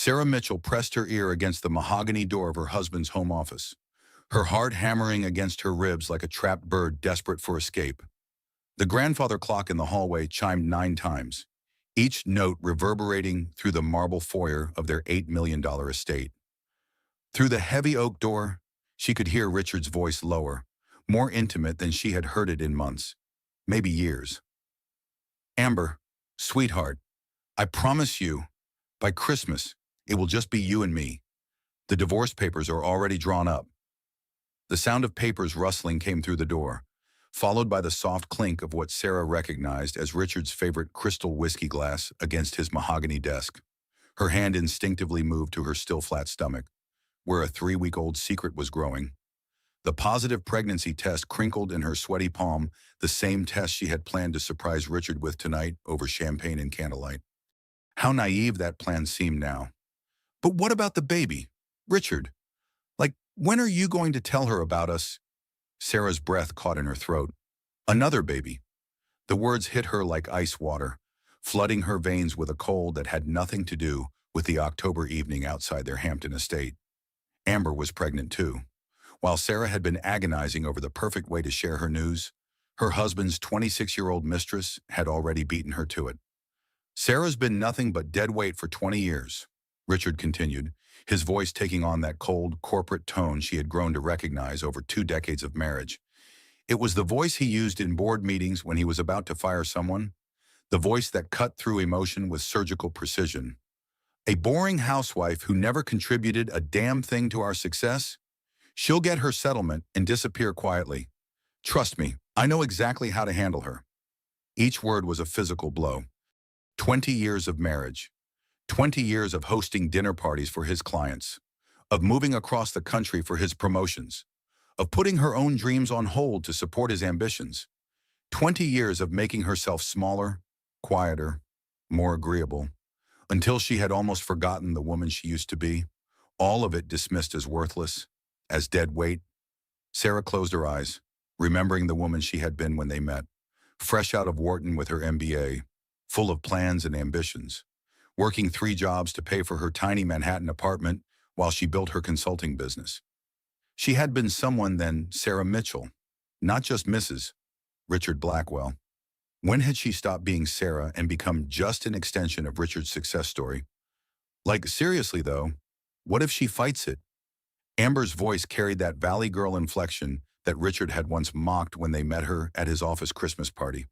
Sarah Mitchell pressed her ear against the mahogany door of her husband's home office, her heart hammering against her ribs like a trapped bird desperate for escape. The grandfather clock in the hallway chimed 9 times, each note reverberating through the marble foyer of their $8 million estate. Through the heavy oak door, she could hear Richard's voice lower, more intimate than she had heard it in months, maybe years. Amber, sweetheart, I promise you, by Christmas, it will just be you and me. The divorce papers are already drawn up. The sound of papers rustling came through the door, followed by the soft clink of what Sarah recognized as Richard's favorite crystal whiskey glass against his mahogany desk. Her hand instinctively moved to her still flat stomach, where a 3-week-old secret was growing. The positive pregnancy test crinkled in her sweaty palm, the same test she had planned to surprise Richard with tonight over champagne and candlelight. How naive that plan seemed now. But what about the baby? Richard, like, when are you going to tell her about us? Sarah's breath caught in her throat. Another baby. The words hit her like ice water, flooding her veins with a cold that had nothing to do with the October evening outside their Hampton estate. Amber was pregnant too. While Sarah had been agonizing over the perfect way to share her news, her husband's 26-year-old mistress had already beaten her to it. Sarah's been nothing but dead weight for 20 years, Richard continued, his voice taking on that cold, corporate tone she had grown to recognize over 2 decades of marriage. It was the voice he used in board meetings when he was about to fire someone, the voice that cut through emotion with surgical precision. A boring housewife who never contributed a damn thing to our success? She'll get her settlement and disappear quietly. Trust me, I know exactly how to handle her. Each word was a physical blow. 20 years of marriage. 20 years of hosting dinner parties for his clients, of moving across the country for his promotions, of putting her own dreams on hold to support his ambitions. 20 years of making herself smaller, quieter, more agreeable, until she had almost forgotten the woman she used to be, all of it dismissed as worthless, as dead weight. Sarah closed her eyes, remembering the woman she had been when they met, fresh out of Wharton with her MBA, full of plans and ambitions, working 3 jobs to pay for her tiny Manhattan apartment while she built her consulting business. She had been someone then, Sarah Mitchell, not just Mrs. Richard Blackwell. When had she stopped being Sarah and become just an extension of Richard's success story? Like, seriously though, what if she fights it? Amber's voice carried that Valley Girl inflection that Richard had once mocked when they met her at his office Christmas party.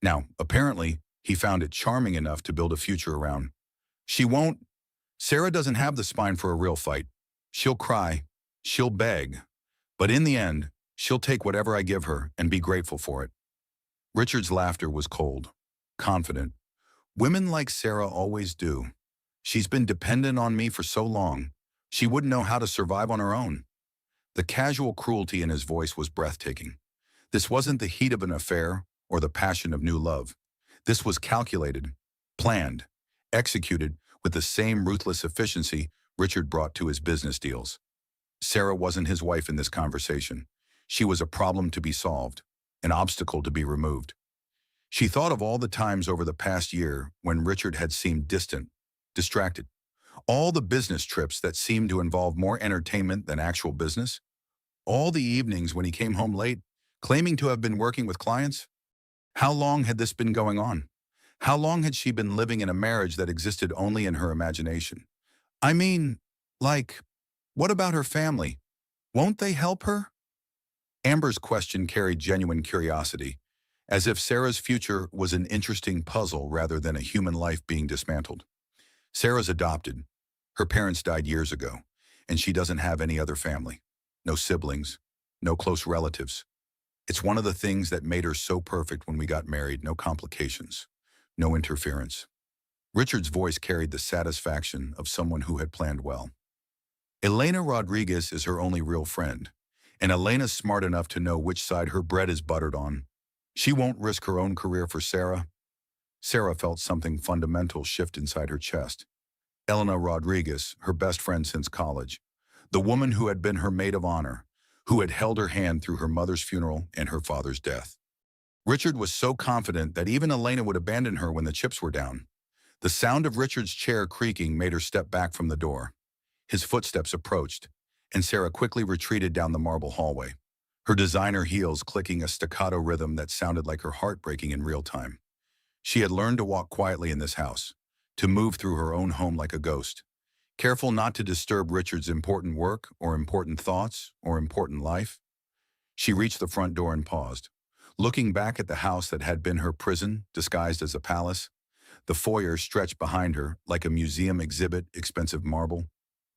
Now, apparently, he found it charming enough to build a future around. She won't. Sarah doesn't have the spine for a real fight. She'll cry. She'll beg. But in the end, she'll take whatever I give her and be grateful for it. Richard's laughter was cold, confident. Women like Sarah always do. She's been dependent on me for so long. She wouldn't know how to survive on her own. The casual cruelty in his voice was breathtaking. This wasn't the heat of an affair or the passion of new love. This was calculated, planned, executed with the same ruthless efficiency Richard brought to his business deals. Sarah wasn't his wife in this conversation. She was a problem to be solved, an obstacle to be removed. She thought of all the times over the past year when Richard had seemed distant, distracted. All the business trips that seemed to involve more entertainment than actual business. All the evenings when he came home late, claiming to have been working with clients. How long had this been going on? How long had she been living in a marriage that existed only in her imagination? I mean, like, what about her family? Won't they help her? Amber's question carried genuine curiosity, as if Sarah's future was an interesting puzzle rather than a human life being dismantled. Sarah's adopted. Her parents died years ago, and she doesn't have any other family. No siblings, no close relatives. It's one of the things that made her so perfect when we got married. No complications, no interference. Richard's voice carried the satisfaction of someone who had planned well. Elena Rodriguez is her only real friend, and Elena's smart enough to know which side her bread is buttered on. She won't risk her own career for Sarah. Sarah felt something fundamental shift inside her chest. Elena Rodriguez, her best friend since college, the woman who had been her maid of honor, who had held her hand through her mother's funeral and her father's death. Richard was so confident that even Elena would abandon her when the chips were down. The sound of Richard's chair creaking made her step back from the door. His footsteps approached, and Sarah quickly retreated down the marble hallway, her designer heels clicking a staccato rhythm that sounded like her heart breaking in real time. She had learned to walk quietly in this house, to move through her own home like a ghost, careful not to disturb Richard's important work or important thoughts or important life. She reached the front door and paused, looking back at the house that had been her prison, disguised as a palace. The foyer stretched behind her like a museum exhibit, expensive marble,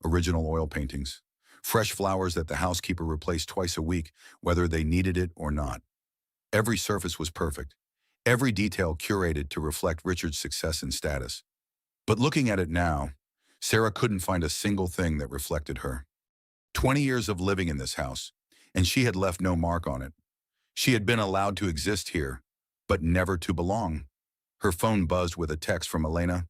original oil paintings, fresh flowers that the housekeeper replaced twice a week, whether they needed it or not. Every surface was perfect, every detail curated to reflect Richard's success and status. But looking at it now, Sarah couldn't find a single thing that reflected her. 20 years of living in this house, and she had left no mark on it. She had been allowed to exist here, but never to belong. Her phone buzzed with a text from Elena.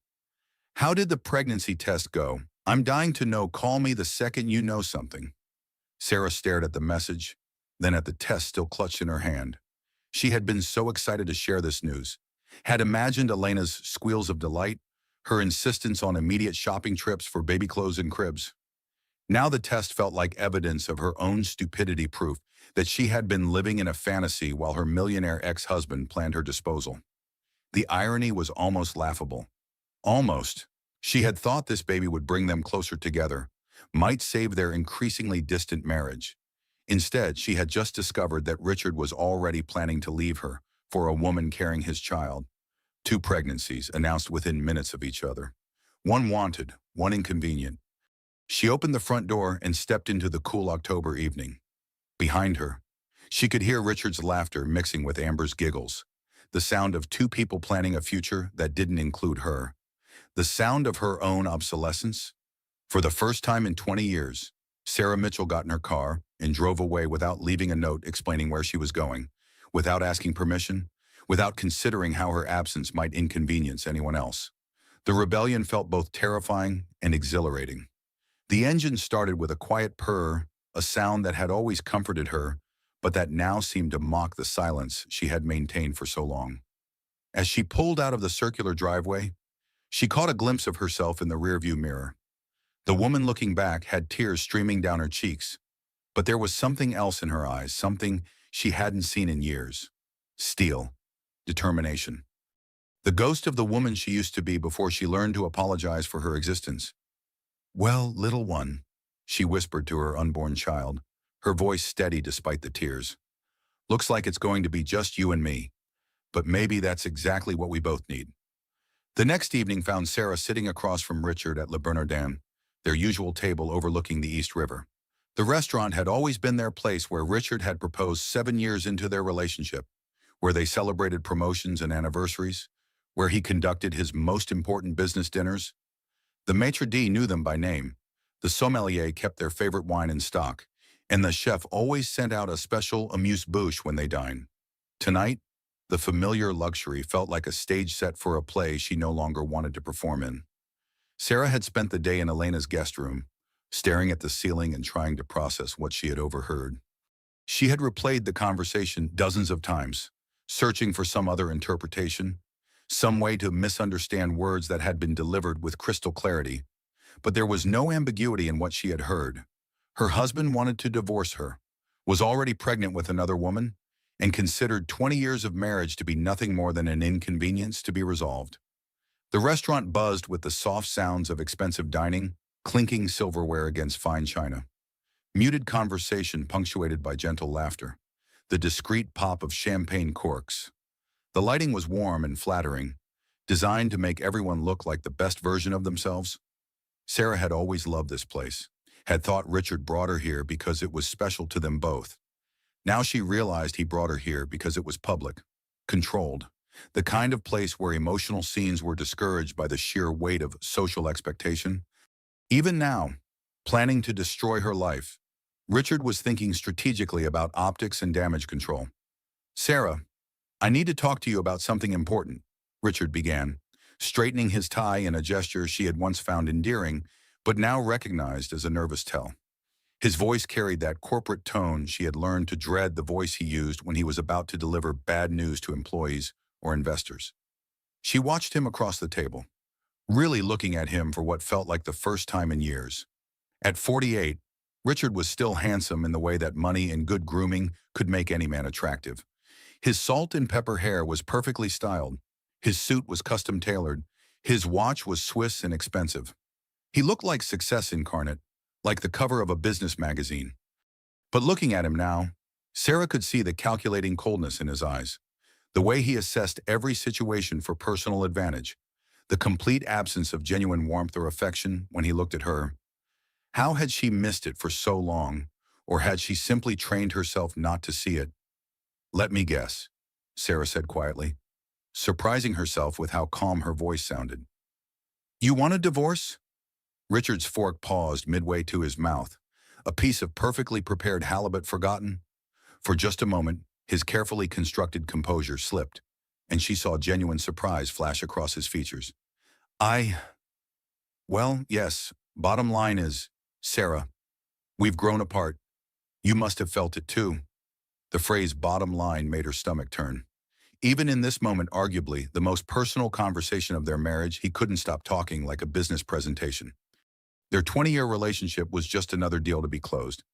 "How did the pregnancy test go? I'm dying to know. Call me the second you know something." Sarah stared at the message, then at the test still clutched in her hand. She had been so excited to share this news, had imagined Elena's squeals of delight, her insistence on immediate shopping trips for baby clothes and cribs. Now the test felt like evidence of her own stupidity, proof that she had been living in a fantasy while her millionaire ex-husband planned her disposal. The irony was almost laughable. Almost. She had thought this baby would bring them closer together, might save their increasingly distant marriage. Instead, she had just discovered that Richard was already planning to leave her for a woman carrying his child. 2 pregnancies announced within minutes of each other. One wanted, one inconvenient. She opened the front door and stepped into the cool October evening. Behind her, she could hear Richard's laughter mixing with Amber's giggles, the sound of 2 people planning a future that didn't include her, the sound of her own obsolescence. For the first time in 20 years, Sarah Mitchell got in her car and drove away without leaving a note explaining where she was going, without asking permission, without considering how her absence might inconvenience anyone else. The rebellion felt both terrifying and exhilarating. The engine started with a quiet purr, a sound that had always comforted her, but that now seemed to mock the silence she had maintained for so long. As she pulled out of the circular driveway, she caught a glimpse of herself in the rearview mirror. The woman looking back had tears streaming down her cheeks, but there was something else in her eyes, something she hadn't seen in years. Steel. Determination. The ghost of the woman she used to be before she learned to apologize for her existence. "Well, little one," she whispered to her unborn child, her voice steady despite the tears. "Looks like it's going to be just you and me, but maybe that's exactly what we both need." The next evening found Sarah sitting across from Richard at Le Bernardin, their usual table overlooking the East River. The restaurant had always been their place where Richard had proposed 7 years into their relationship, where they celebrated promotions and anniversaries, where he conducted his most important business dinners. The maitre d' knew them by name, the sommelier kept their favorite wine in stock, and the chef always sent out a special amuse-bouche when they dined. Tonight, the familiar luxury felt like a stage set for a play she no longer wanted to perform in. Sarah had spent the day in Elena's guest room, staring at the ceiling and trying to process what she had overheard. She had replayed the conversation dozens of times, searching for some other interpretation, some way to misunderstand words that had been delivered with crystal clarity. But there was no ambiguity in what she had heard. Her husband wanted to divorce her, was already pregnant with another woman, and considered 20 years of marriage to be nothing more than an inconvenience to be resolved. The restaurant buzzed with the soft sounds of expensive dining, clinking silverware against fine china. Muted conversation punctuated by gentle laughter, the discreet pop of champagne corks. The lighting was warm and flattering, designed to make everyone look like the best version of themselves. Sarah had always loved this place, had thought Richard brought her here because it was special to them both. Now she realized he brought her here because it was public, controlled, the kind of place where emotional scenes were discouraged by the sheer weight of social expectation. Even now, planning to destroy her life, Richard was thinking strategically about optics and damage control. "Sarah, I need to talk to you about something important," Richard began, straightening his tie in a gesture she had once found endearing, but now recognized as a nervous tell. His voice carried that corporate tone she had learned to dread, the voice he used when he was about to deliver bad news to employees or investors. She watched him across the table, really looking at him for what felt like the first time in years. At 48, Richard was still handsome in the way that money and good grooming could make any man attractive. His salt and pepper hair was perfectly styled. His suit was custom tailored. His watch was Swiss and expensive. He looked like success incarnate, like the cover of a business magazine. But looking at him now, Sarah could see the calculating coldness in his eyes, the way he assessed every situation for personal advantage, the complete absence of genuine warmth or affection when he looked at her. How had she missed it for so long, or had she simply trained herself not to see it? "Let me guess," Sarah said quietly, surprising herself with how calm her voice sounded. "You want a divorce?" Richard's fork paused midway to his mouth, a piece of perfectly prepared halibut forgotten. For just a moment, his carefully constructed composure slipped, and she saw genuine surprise flash across his features. I, well, yes, bottom line is, Sarah, we've grown apart. You must have felt it too." The phrase bottom line made her stomach turn. Even in this moment, arguably the most personal conversation of their marriage, he couldn't stop talking like a business presentation. Their 20-year relationship was just another deal to be closed.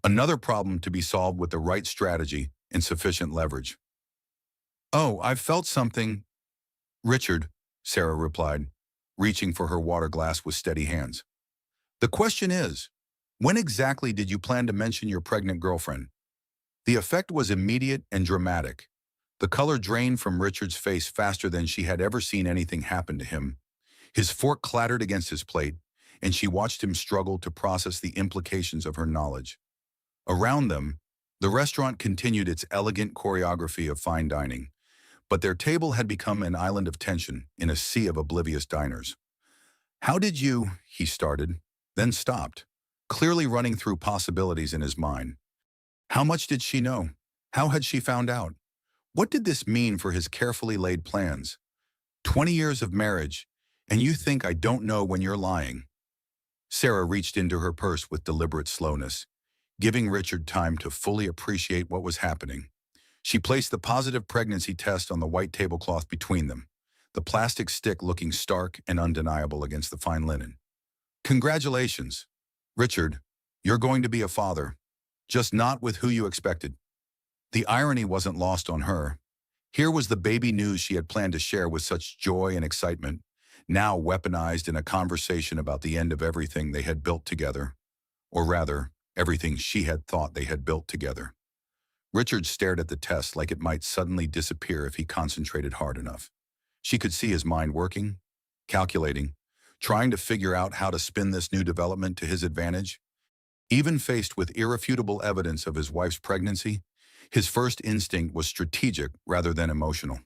Another problem to be solved with the right strategy and sufficient leverage. "Oh, I've felt something, Richard," Sarah replied, reaching for her water glass with steady hands. "The question is, when exactly did you plan to mention your pregnant girlfriend?" The effect was immediate and dramatic. The color drained from Richard's face faster than she had ever seen anything happen to him. His fork clattered against his plate, and she watched him struggle to process the implications of her knowledge. Around them, the restaurant continued its elegant choreography of fine dining, but their table had become an island of tension in a sea of oblivious diners. "How did you," he started, then stopped, clearly running through possibilities in his mind. How much did she know? How had she found out? What did this mean for his carefully laid plans? 20 years of marriage, and you think I don't know when you're lying. Sarah reached into her purse with deliberate slowness, giving Richard time to fully appreciate what was happening. She placed the positive pregnancy test on the white tablecloth between them, the plastic stick looking stark and undeniable against the fine linen. "Congratulations, Richard, you're going to be a father, just not with who you expected." The irony wasn't lost on her. Here was the baby news she had planned to share with such joy and excitement, now weaponized in a conversation about the end of everything they had built together, or rather, everything she had thought they had built together. Richard stared at the test like it might suddenly disappear if he concentrated hard enough. She could see his mind working, calculating, trying to figure out how to spin this new development to his advantage. Even faced with irrefutable evidence of his wife's pregnancy, his first instinct was strategic rather than emotional.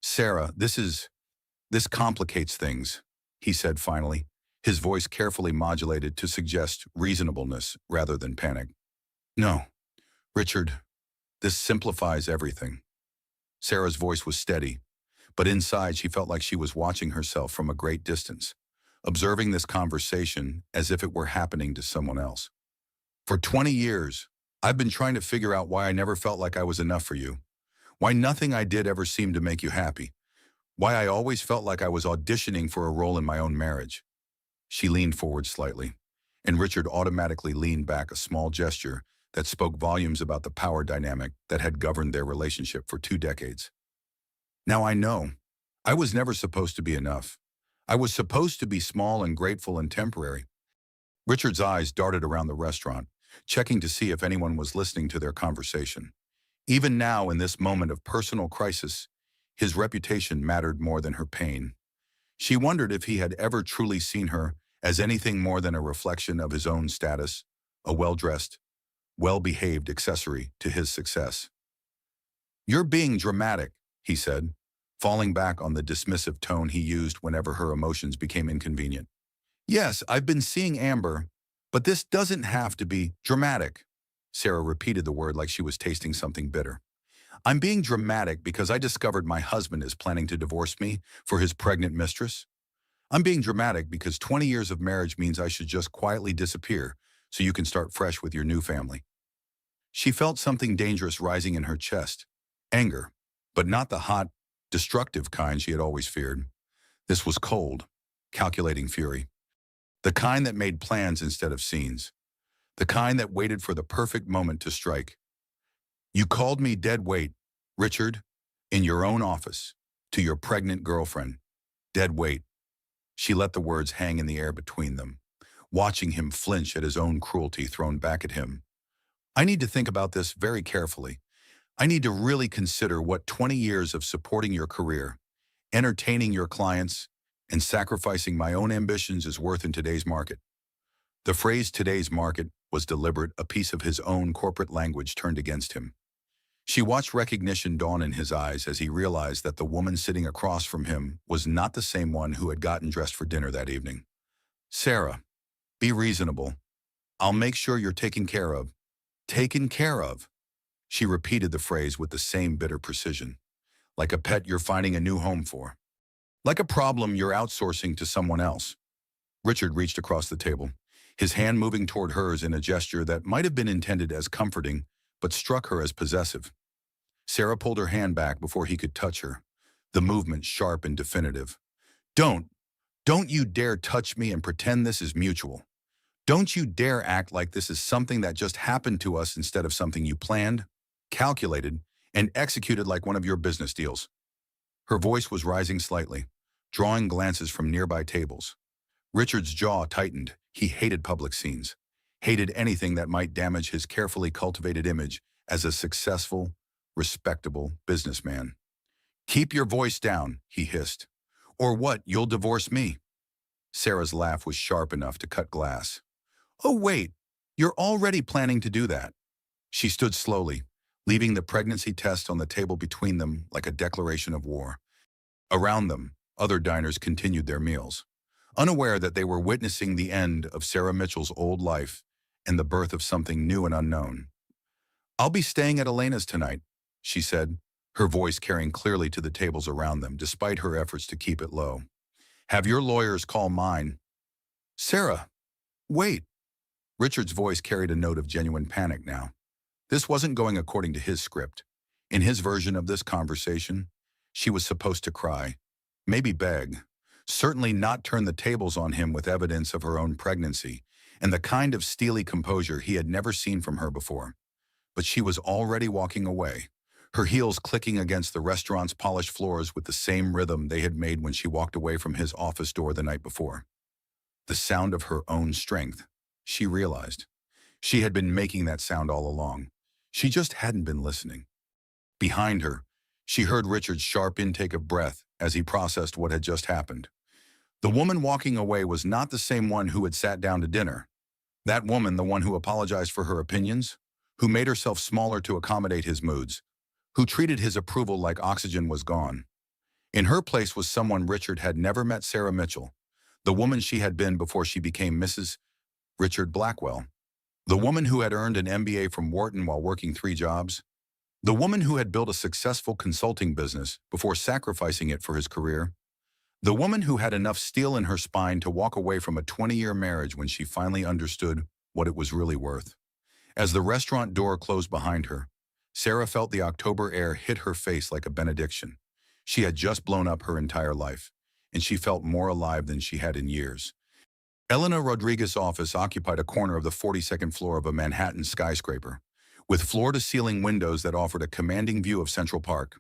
"Sarah, this complicates things," he said finally, his voice carefully modulated to suggest reasonableness rather than panic. "No, Richard, this simplifies everything." Sarah's voice was steady, but inside she felt like she was watching herself from a great distance, observing this conversation as if it were happening to someone else. "For 20 years, I've been trying to figure out why I never felt like I was enough for you, why nothing I did ever seemed to make you happy, why I always felt like I was auditioning for a role in my own marriage." She leaned forward slightly, and Richard automatically leaned back, a small gesture that spoke volumes about the power dynamic that had governed their relationship for 2 decades. "Now I know. I was never supposed to be enough. I was supposed to be small and grateful and temporary." Richard's eyes darted around the restaurant, checking to see if anyone was listening to their conversation. Even now, in this moment of personal crisis, his reputation mattered more than her pain. She wondered if he had ever truly seen her as anything more than a reflection of his own status, a well-dressed, well-behaved accessory to his success. "You're being dramatic," he said, falling back on the dismissive tone he used whenever her emotions became inconvenient. "Yes, I've been seeing Amber, but this doesn't have to be dramatic." Sarah repeated the word like she was tasting something bitter. "I'm being dramatic because I discovered my husband is planning to divorce me for his pregnant mistress. I'm being dramatic because 20 years of marriage means I should just quietly disappear so you can start fresh with your new family." She felt something dangerous rising in her chest. Anger, but not the hot, destructive kind she had always feared. This was cold, calculating fury. The kind that made plans instead of scenes. The kind that waited for the perfect moment to strike. You called me dead weight, Richard, in your own office, to your pregnant girlfriend. Dead weight. She let the words hang in the air between them, watching him flinch at his own cruelty thrown back at him. I need to think about this very carefully. I need to really consider what 20 years of supporting your career, entertaining your clients, and sacrificing my own ambitions is worth in today's market. The phrase today's market was deliberate, a piece of his own corporate language turned against him. She watched recognition dawn in his eyes as he realized that the woman sitting across from him was not the same one who had gotten dressed for dinner that evening. Sarah, be reasonable. I'll make sure you're taken care of. Taken care of. She repeated the phrase with the same bitter precision. Like a pet you're finding a new home for. Like a problem you're outsourcing to someone else. Richard reached across the table, his hand moving toward hers in a gesture that might have been intended as comforting, but struck her as possessive. Sarah pulled her hand back before he could touch her, the movement sharp and definitive. Don't you dare touch me and pretend this is mutual. Don't you dare act like this is something that just happened to us instead of something you planned, calculated, and executed like one of your business deals. Her voice was rising slightly, drawing glances from nearby tables. Richard's jaw tightened. He hated public scenes, hated anything that might damage his carefully cultivated image as a successful, respectable businessman. Keep your voice down, he hissed. Or what, you'll divorce me? Sarah's laugh was sharp enough to cut glass. Oh, wait, you're already planning to do that. She stood slowly, leaving the pregnancy test on the table between them like a declaration of war. Around them, other diners continued their meals, unaware that they were witnessing the end of Sarah Mitchell's old life and the birth of something new and unknown. I'll be staying at Elena's tonight, she said, her voice carrying clearly to the tables around them, despite her efforts to keep it low. Have your lawyers call mine. Sarah, wait. Richard's voice carried a note of genuine panic now. This wasn't going according to his script. In his version of this conversation, she was supposed to cry, maybe beg, certainly not turn the tables on him with evidence of her own pregnancy and the kind of steely composure he had never seen from her before. But she was already walking away, her heels clicking against the restaurant's polished floors with the same rhythm they had made when she walked away from his office door the night before. The sound of her own strength, she realized. She had been making that sound all along. She just hadn't been listening. Behind her, she heard Richard's sharp intake of breath as he processed what had just happened. The woman walking away was not the same one who had sat down to dinner. That woman, the one who apologized for her opinions, who made herself smaller to accommodate his moods, who treated his approval like oxygen was gone. In her place was someone Richard had never met, Sarah Mitchell, the woman she had been before she became Mrs. Richard Blackwell, the woman who had earned an MBA from Wharton while working 3 jobs, the woman who had built a successful consulting business before sacrificing it for his career, the woman who had enough steel in her spine to walk away from a 20-year marriage when she finally understood what it was really worth. As the restaurant door closed behind her, Sarah felt the October air hit her face like a benediction. She had just blown up her entire life, and she felt more alive than she had in years. Elena Rodriguez's office occupied a corner of the 42nd floor of a Manhattan skyscraper, with floor-to-ceiling windows that offered a commanding view of Central Park.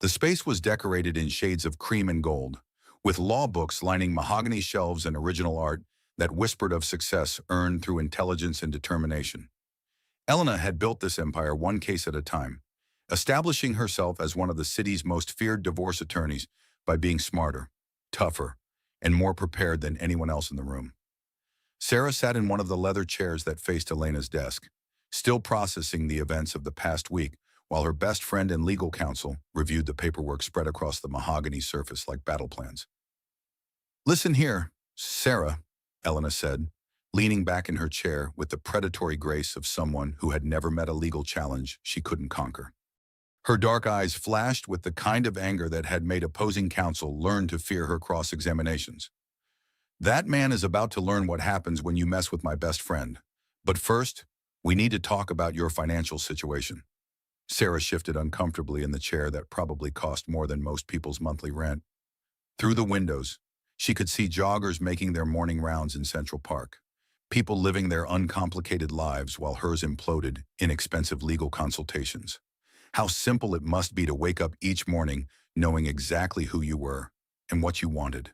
The space was decorated in shades of cream and gold, with law books lining mahogany shelves and original art that whispered of success earned through intelligence and determination. Elena had built this empire one case at a time, establishing herself as one of the city's most feared divorce attorneys by being smarter, tougher, and more prepared than anyone else in the room. Sarah sat in one of the leather chairs that faced Elena's desk, still processing the events of the past week while her best friend and legal counsel reviewed the paperwork spread across the mahogany surface like battle plans. Listen here, Sarah, Elena said, leaning back in her chair with the predatory grace of someone who had never met a legal challenge she couldn't conquer. Her dark eyes flashed with the kind of anger that had made opposing counsel learn to fear her cross-examinations. That man is about to learn what happens when you mess with my best friend. But first, we need to talk about your financial situation. Sarah shifted uncomfortably in the chair that probably cost more than most people's monthly rent. Through the windows, She could see joggers making their morning rounds in Central Park, people living their uncomplicated lives while hers imploded in expensive legal consultations. How simple it must be to wake up each morning knowing exactly who you were and what you wanted.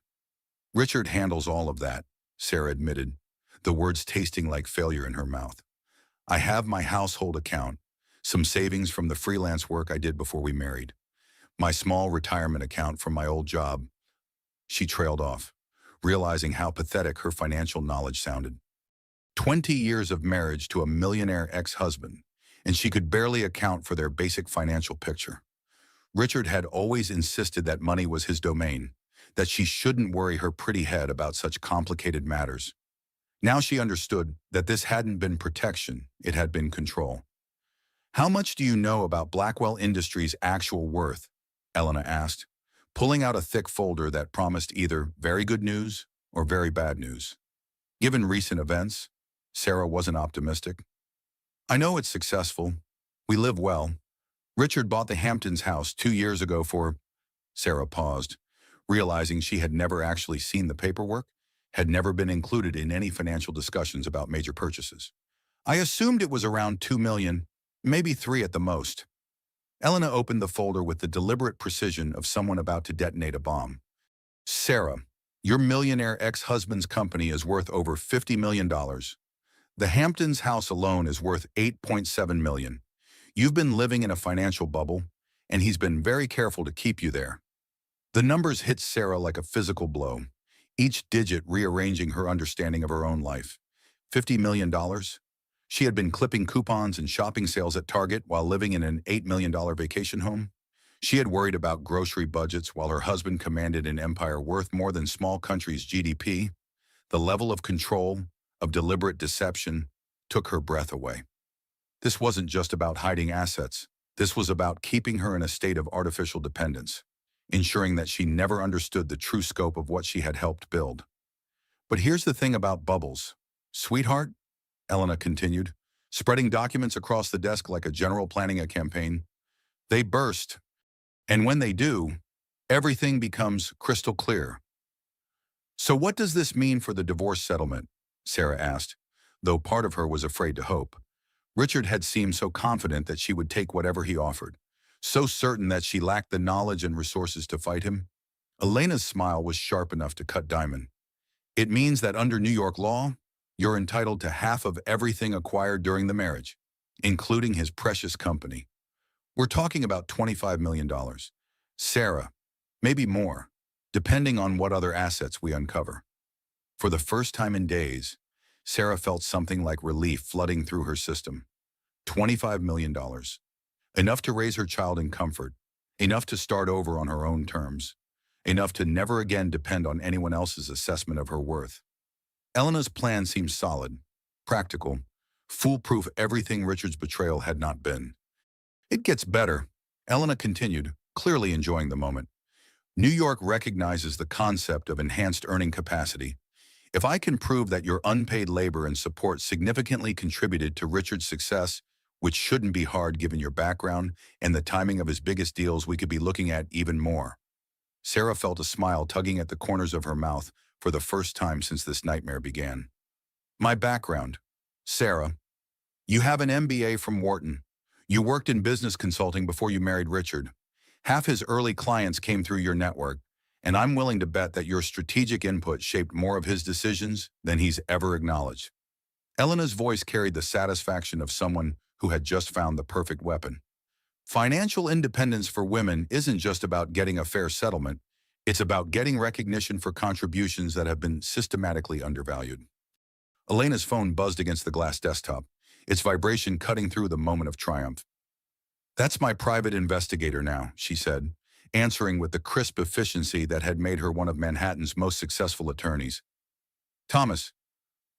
Richard handles all of that, Sarah admitted, the words tasting like failure in her mouth. I have my household account, some savings from the freelance work I did before we married, my small retirement account from my old job. She trailed off, realizing how pathetic her financial knowledge sounded. 20 years of marriage to a millionaire ex-husband, and she could barely account for their basic financial picture. Richard had always insisted that money was his domain, that she shouldn't worry her pretty head about such complicated matters. Now she understood that this hadn't been protection, it had been control. How much do you know about Blackwell Industries' actual worth? Elena asked, pulling out a thick folder that promised either very good news or very bad news. Given recent events, Sarah wasn't optimistic. I know it's successful. We live well. Richard bought the Hamptons house 2 years ago for... Sarah paused, realizing she had never actually seen the paperwork, had never been included in any financial discussions about major purchases. I assumed it was around 2 million, maybe 3 at the most. Elena opened the folder with the deliberate precision of someone about to detonate a bomb. Sarah, your millionaire ex-husband's company is worth over $50 million. The Hamptons house alone is worth $8.7 million. You've been living in a financial bubble, and he's been very careful to keep you there. The numbers hit Sarah like a physical blow, each digit rearranging her understanding of her own life. $50 million? She had been clipping coupons and shopping sales at Target while living in an $8 million vacation home. She had worried about grocery budgets while her husband commanded an empire worth more than small countries' GDP. The level of control, of deliberate deception, took her breath away. This wasn't just about hiding assets. This was about keeping her in a state of artificial dependence, ensuring that she never understood the true scope of what she had helped build. But here's the thing about bubbles. Sweetheart, Elena continued, spreading documents across the desk like a general planning a campaign. They burst, and when they do, everything becomes crystal clear. So what does this mean for the divorce settlement? Sarah asked, though part of her was afraid to hope. Richard had seemed so confident that she would take whatever he offered, so certain that she lacked the knowledge and resources to fight him. Elena's smile was sharp enough to cut diamond. It means that under New York law, you're entitled to half of everything acquired during the marriage, including his precious company. We're talking about $25 million. Sarah, maybe more, depending on what other assets we uncover. For the first time in days, Sarah felt something like relief flooding through her system. $25 million. Enough to raise her child in comfort, enough to start over on her own terms, enough to never again depend on anyone else's assessment of her worth. Elena's plan seemed solid, practical, foolproof everything Richard's betrayal had not been. It gets better, Elena continued, clearly enjoying the moment. New York recognizes the concept of enhanced earning capacity. If I can prove that your unpaid labor and support significantly contributed to Richard's success, which shouldn't be hard given your background and the timing of his biggest deals, we could be looking at even more. Sarah felt a smile tugging at the corners of her mouth for the first time since this nightmare began. My background. Sarah, you have an MBA from Wharton. You worked in business consulting before you married Richard. Half his early clients came through your network, and I'm willing to bet that your strategic input shaped more of his decisions than he's ever acknowledged. Elena's voice carried the satisfaction of someone who had just found the perfect weapon. Financial independence for women isn't just about getting a fair settlement, it's about getting recognition for contributions that have been systematically undervalued. Elena's phone buzzed against the glass desktop, its vibration cutting through the moment of triumph. That's my private investigator now, she said, answering with the crisp efficiency that had made her one of Manhattan's most successful attorneys. Thomas,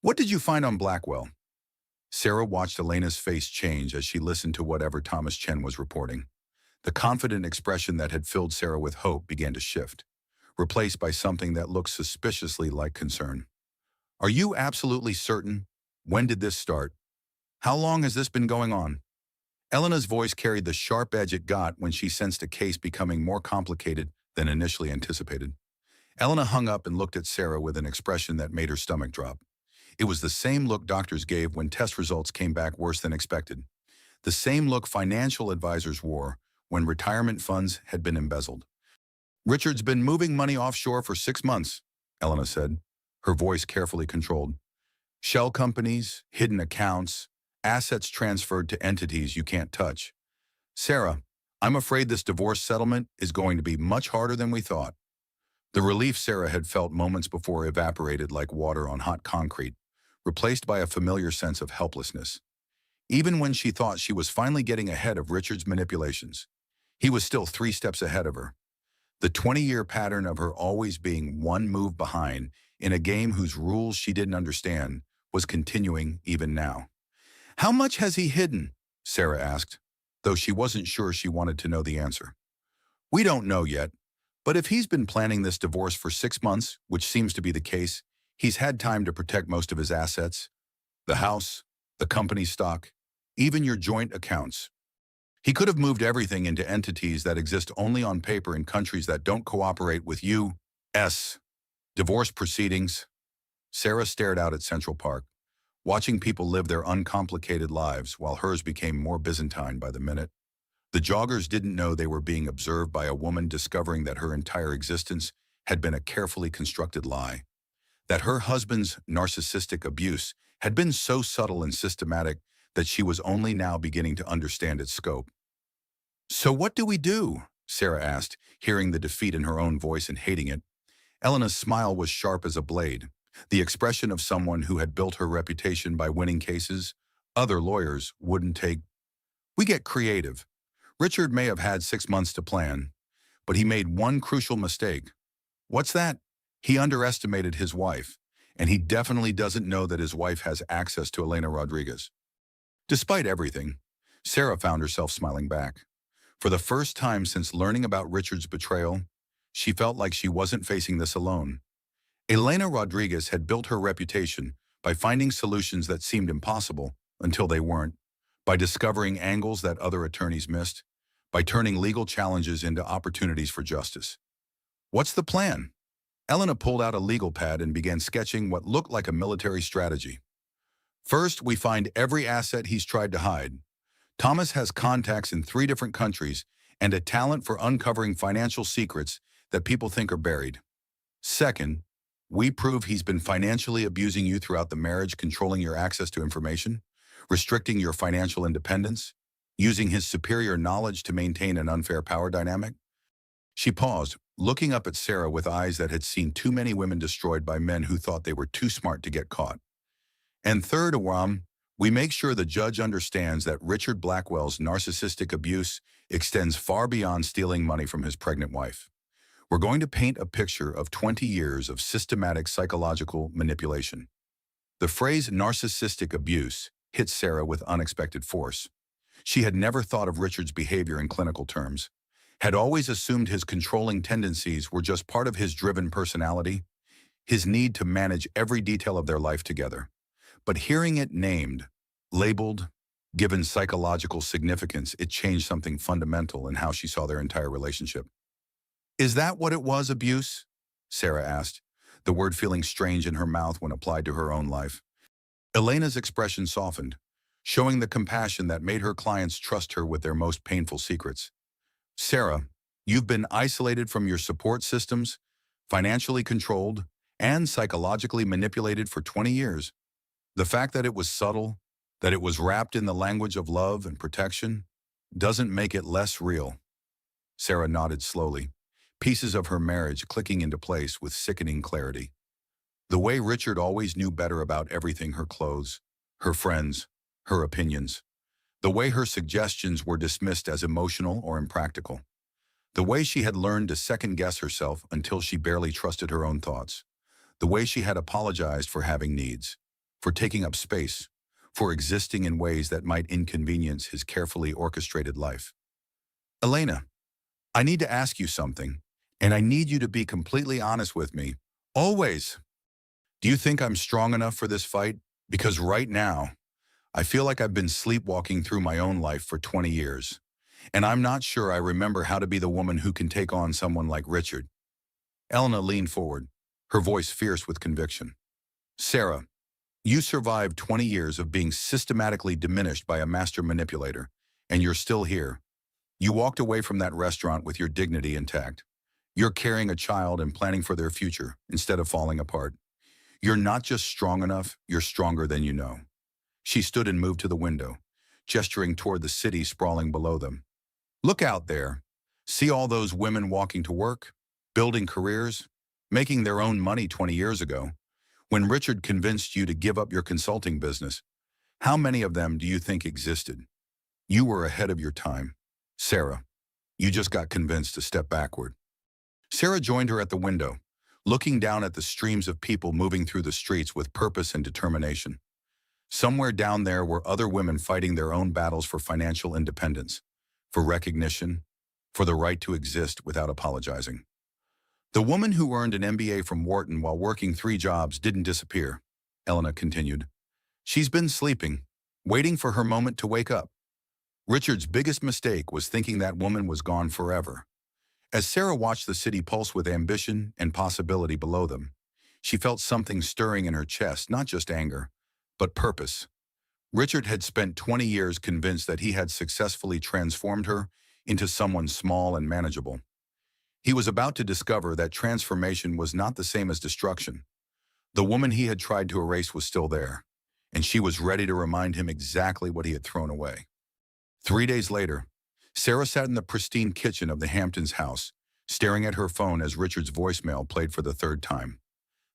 what did you find on Blackwell? Sarah watched Elena's face change as she listened to whatever Thomas Chen was reporting. The confident expression that had filled Sarah with hope began to shift, replaced by something that looked suspiciously like concern. Are you absolutely certain? When did this start? How long has this been going on? Elena's voice carried the sharp edge it got when she sensed a case becoming more complicated than initially anticipated. Elena hung up and looked at Sarah with an expression that made her stomach drop. It was the same look doctors gave when test results came back worse than expected. The same look financial advisors wore when retirement funds had been embezzled. "Richard's been moving money offshore for 6 months," Elena said, her voice carefully controlled. "Shell companies, hidden accounts, assets transferred to entities you can't touch. Sarah, I'm afraid this divorce settlement is going to be much harder than we thought." The relief Sarah had felt moments before evaporated like water on hot concrete, replaced by a familiar sense of helplessness. Even when she thought she was finally getting ahead of Richard's manipulations, he was still 3 steps ahead of her. The 20-year pattern of her always being one move behind in a game whose rules she didn't understand was continuing even now. "How much has he hidden?" Sarah asked, though she wasn't sure she wanted to know the answer. "We don't know yet, but if he's been planning this divorce for 6 months, which seems to be the case, he's had time to protect most of his assets, the house, the company stock, even your joint accounts. He could have moved everything into entities that exist only on paper in countries that don't cooperate with U.S. divorce proceedings." Sarah stared out at Central Park, watching people live their uncomplicated lives while hers became more Byzantine by the minute. The joggers didn't know they were being observed by a woman discovering that her entire existence had been a carefully constructed lie, that her husband's narcissistic abuse had been so subtle and systematic that she was only now beginning to understand its scope. "So what do we do?" Sarah asked, hearing the defeat in her own voice and hating it. Elena's smile was sharp as a blade, the expression of someone who had built her reputation by winning cases other lawyers wouldn't take. "We get creative. Richard may have had 6 months to plan, but he made one crucial mistake." "What's that?" "He underestimated his wife, and he definitely doesn't know that his wife has access to Elena Rodriguez." Despite everything, Sarah found herself smiling back. For the first time since learning about Richard's betrayal, she felt like she wasn't facing this alone. Elena Rodriguez had built her reputation by finding solutions that seemed impossible until they weren't, by discovering angles that other attorneys missed, by turning legal challenges into opportunities for justice. "What's the plan?" Elena pulled out a legal pad and began sketching what looked like a military strategy. "First, we find every asset he's tried to hide. Thomas has contacts in 3 different countries and a talent for uncovering financial secrets that people think are buried. Second, we prove he's been financially abusing you throughout the marriage, controlling your access to information, restricting your financial independence, using his superior knowledge to maintain an unfair power dynamic." She paused, looking up at Sarah with eyes that had seen too many women destroyed by men who thought they were too smart to get caught. "And third, Awam, we make sure the judge understands that Richard Blackwell's narcissistic abuse extends far beyond stealing money from his pregnant wife. We're going to paint a picture of 20 years of systematic psychological manipulation." The phrase narcissistic abuse hit Sarah with unexpected force. She had never thought of Richard's behavior in clinical terms, had always assumed his controlling tendencies were just part of his driven personality, his need to manage every detail of their life together. But hearing it named, labeled, given psychological significance, it changed something fundamental in how she saw their entire relationship. "Is that what it was, abuse?" Sarah asked, the word feeling strange in her mouth when applied to her own life. Elena's expression softened, showing the compassion that made her clients trust her with their most painful secrets. "Sarah, you've been isolated from your support systems, financially controlled, and psychologically manipulated for 20 years. The fact that it was subtle, that it was wrapped in the language of love and protection, doesn't make it less real." Sarah nodded slowly, pieces of her marriage clicking into place with sickening clarity. The way Richard always knew better about everything: her clothes, her friends, her opinions. The way her suggestions were dismissed as emotional or impractical. The way she had learned to second-guess herself until she barely trusted her own thoughts. The way she had apologized for having needs, for taking up space, for existing in ways that might inconvenience his carefully orchestrated life. "Elena, I need to ask you something, and I need you to be completely honest with me. Always. Do you think I'm strong enough for this fight? Because right now, I feel like I've been sleepwalking through my own life for 20 years, and I'm not sure I remember how to be the woman who can take on someone like Richard." Elena leaned forward, her voice fierce with conviction. Sarah, you survived 20 years of being systematically diminished by a master manipulator, and you're still here. You walked away from that restaurant with your dignity intact. You're carrying a child and planning for their future instead of falling apart. You're not just strong enough, you're stronger than you know. She stood and moved to the window, gesturing toward the city sprawling below them. Look out there. See all those women walking to work, building careers, making their own money 20 years ago. When Richard convinced you to give up your consulting business, how many of them do you think existed? You were ahead of your time. Sarah, you just got convinced to step backward. Sarah joined her at the window, looking down at the streams of people moving through the streets with purpose and determination. Somewhere down there were other women fighting their own battles for financial independence, for recognition, for the right to exist without apologizing. The woman who earned an MBA from Wharton while working 3 jobs didn't disappear, Elena continued. She's been sleeping, waiting for her moment to wake up. Richard's biggest mistake was thinking that woman was gone forever. As Sarah watched the city pulse with ambition and possibility below them, she felt something stirring in her chest, not just anger, but purpose. Richard had spent 20 years convinced that he had successfully transformed her into someone small and manageable. He was about to discover that transformation was not the same as destruction. The woman he had tried to erase was still there, and she was ready to remind him exactly what he had thrown away. 3 days later, Sarah sat in the pristine kitchen of the Hamptons' house, staring at her phone as Richard's voicemail played for the 3rd time.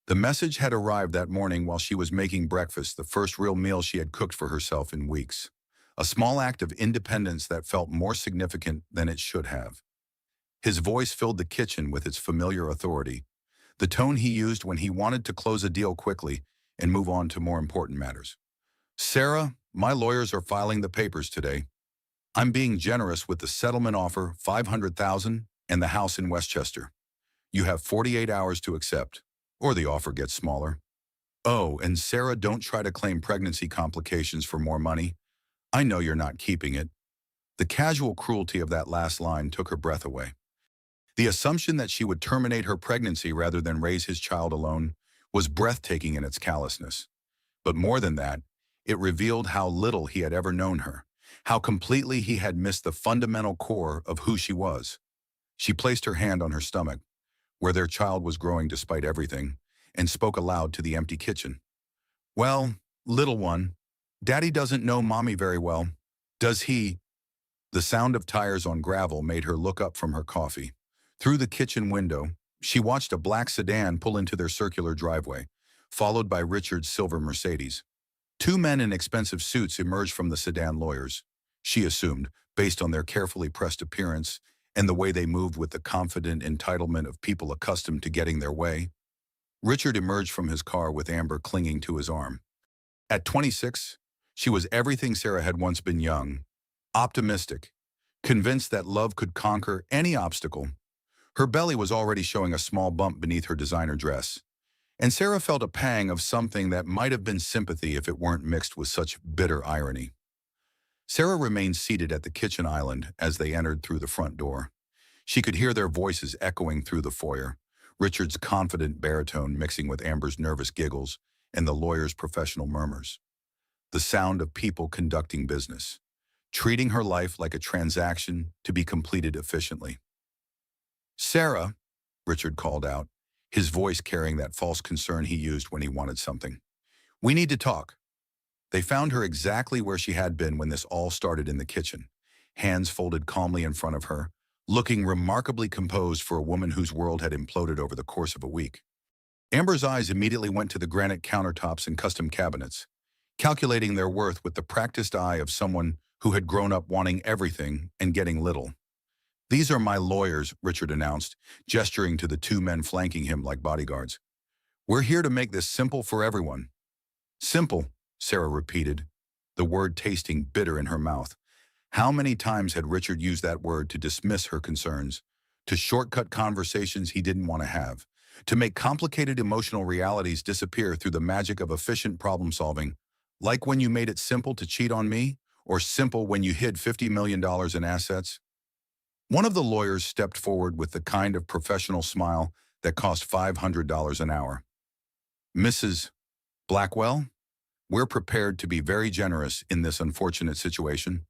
The message had arrived that morning while she was making breakfast, the first real meal she had cooked for herself in weeks. A small act of independence that felt more significant than it should have. His voice filled the kitchen with its familiar authority, the tone he used when he wanted to close a deal quickly and move on to more important matters. Sarah, my lawyers are filing the papers today. I'm being generous with the settlement offer, $500,000, and the house in Westchester. You have 48 hours to accept, or the offer gets smaller. Oh, and Sarah, don't try to claim pregnancy complications for more money. I know you're not keeping it. The casual cruelty of that last line took her breath away. The assumption that she would terminate her pregnancy rather than raise his child alone was breathtaking in its callousness. But more than that, it revealed how little he had ever known her, how completely he had missed the fundamental core of who she was. She placed her hand on her stomach, where their child was growing despite everything, and spoke aloud to the empty kitchen. Well, little one, Daddy doesn't know Mommy very well. Does he? The sound of tires on gravel made her look up from her coffee. Through the kitchen window, she watched a black sedan pull into their circular driveway, followed by Richard's silver Mercedes. 2 men in expensive suits emerged from the sedan. Lawyers, she assumed, based on their carefully pressed appearance and the way they moved with the confident entitlement of people accustomed to getting their way. Richard emerged from his car with Amber clinging to his arm. At 26, she was everything Sarah had once been: young, optimistic, convinced that love could conquer any obstacle. Her belly was already showing a small bump beneath her designer dress, and Sarah felt a pang of something that might have been sympathy if it weren't mixed with such bitter irony. Sarah remained seated at the kitchen island as they entered through the front door. She could hear their voices echoing through the foyer, Richard's confident baritone mixing with Amber's nervous giggles and the lawyer's professional murmurs. The sound of people conducting business, treating her life like a transaction to be completed efficiently. Sarah, Richard called out, his voice carrying that false concern he used when he wanted something. We need to talk. They found her exactly where she had been when this all started, in the kitchen, hands folded calmly in front of her, looking remarkably composed for a woman whose world had imploded over the course of a week. Amber's eyes immediately went to the granite countertops and custom cabinets, calculating their worth with the practiced eye of someone who had grown up wanting everything and getting little. These are my lawyers, Richard announced, gesturing to the 2 men flanking him like bodyguards. We're here to make this simple for everyone. Simple, Sarah repeated, the word tasting bitter in her mouth. How many times had Richard used that word to dismiss her concerns, to shortcut conversations he didn't want to have, to make complicated emotional realities disappear through the magic of efficient problem-solving, like when you made it simple to cheat on me, or simple when you hid $50 million in assets? One of the lawyers stepped forward with the kind of professional smile that cost $500 an hour. Mrs. Blackwell, we're prepared to be very generous in this unfortunate situation.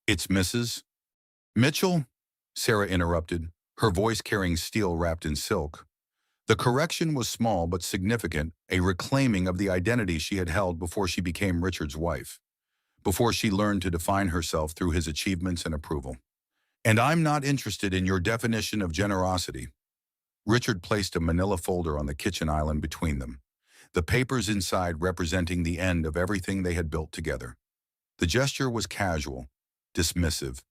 It's Mrs. Mitchell, Sarah interrupted, her voice carrying steel wrapped in silk. The correction was small but significant, a reclaiming of the identity she had held before she became Richard's wife, before she learned to define herself through his achievements and approval. And I'm not interested in your definition of generosity. Richard placed a manila folder on the kitchen island between them, the papers inside representing the end of everything they had built together. The gesture was casual, dismissive,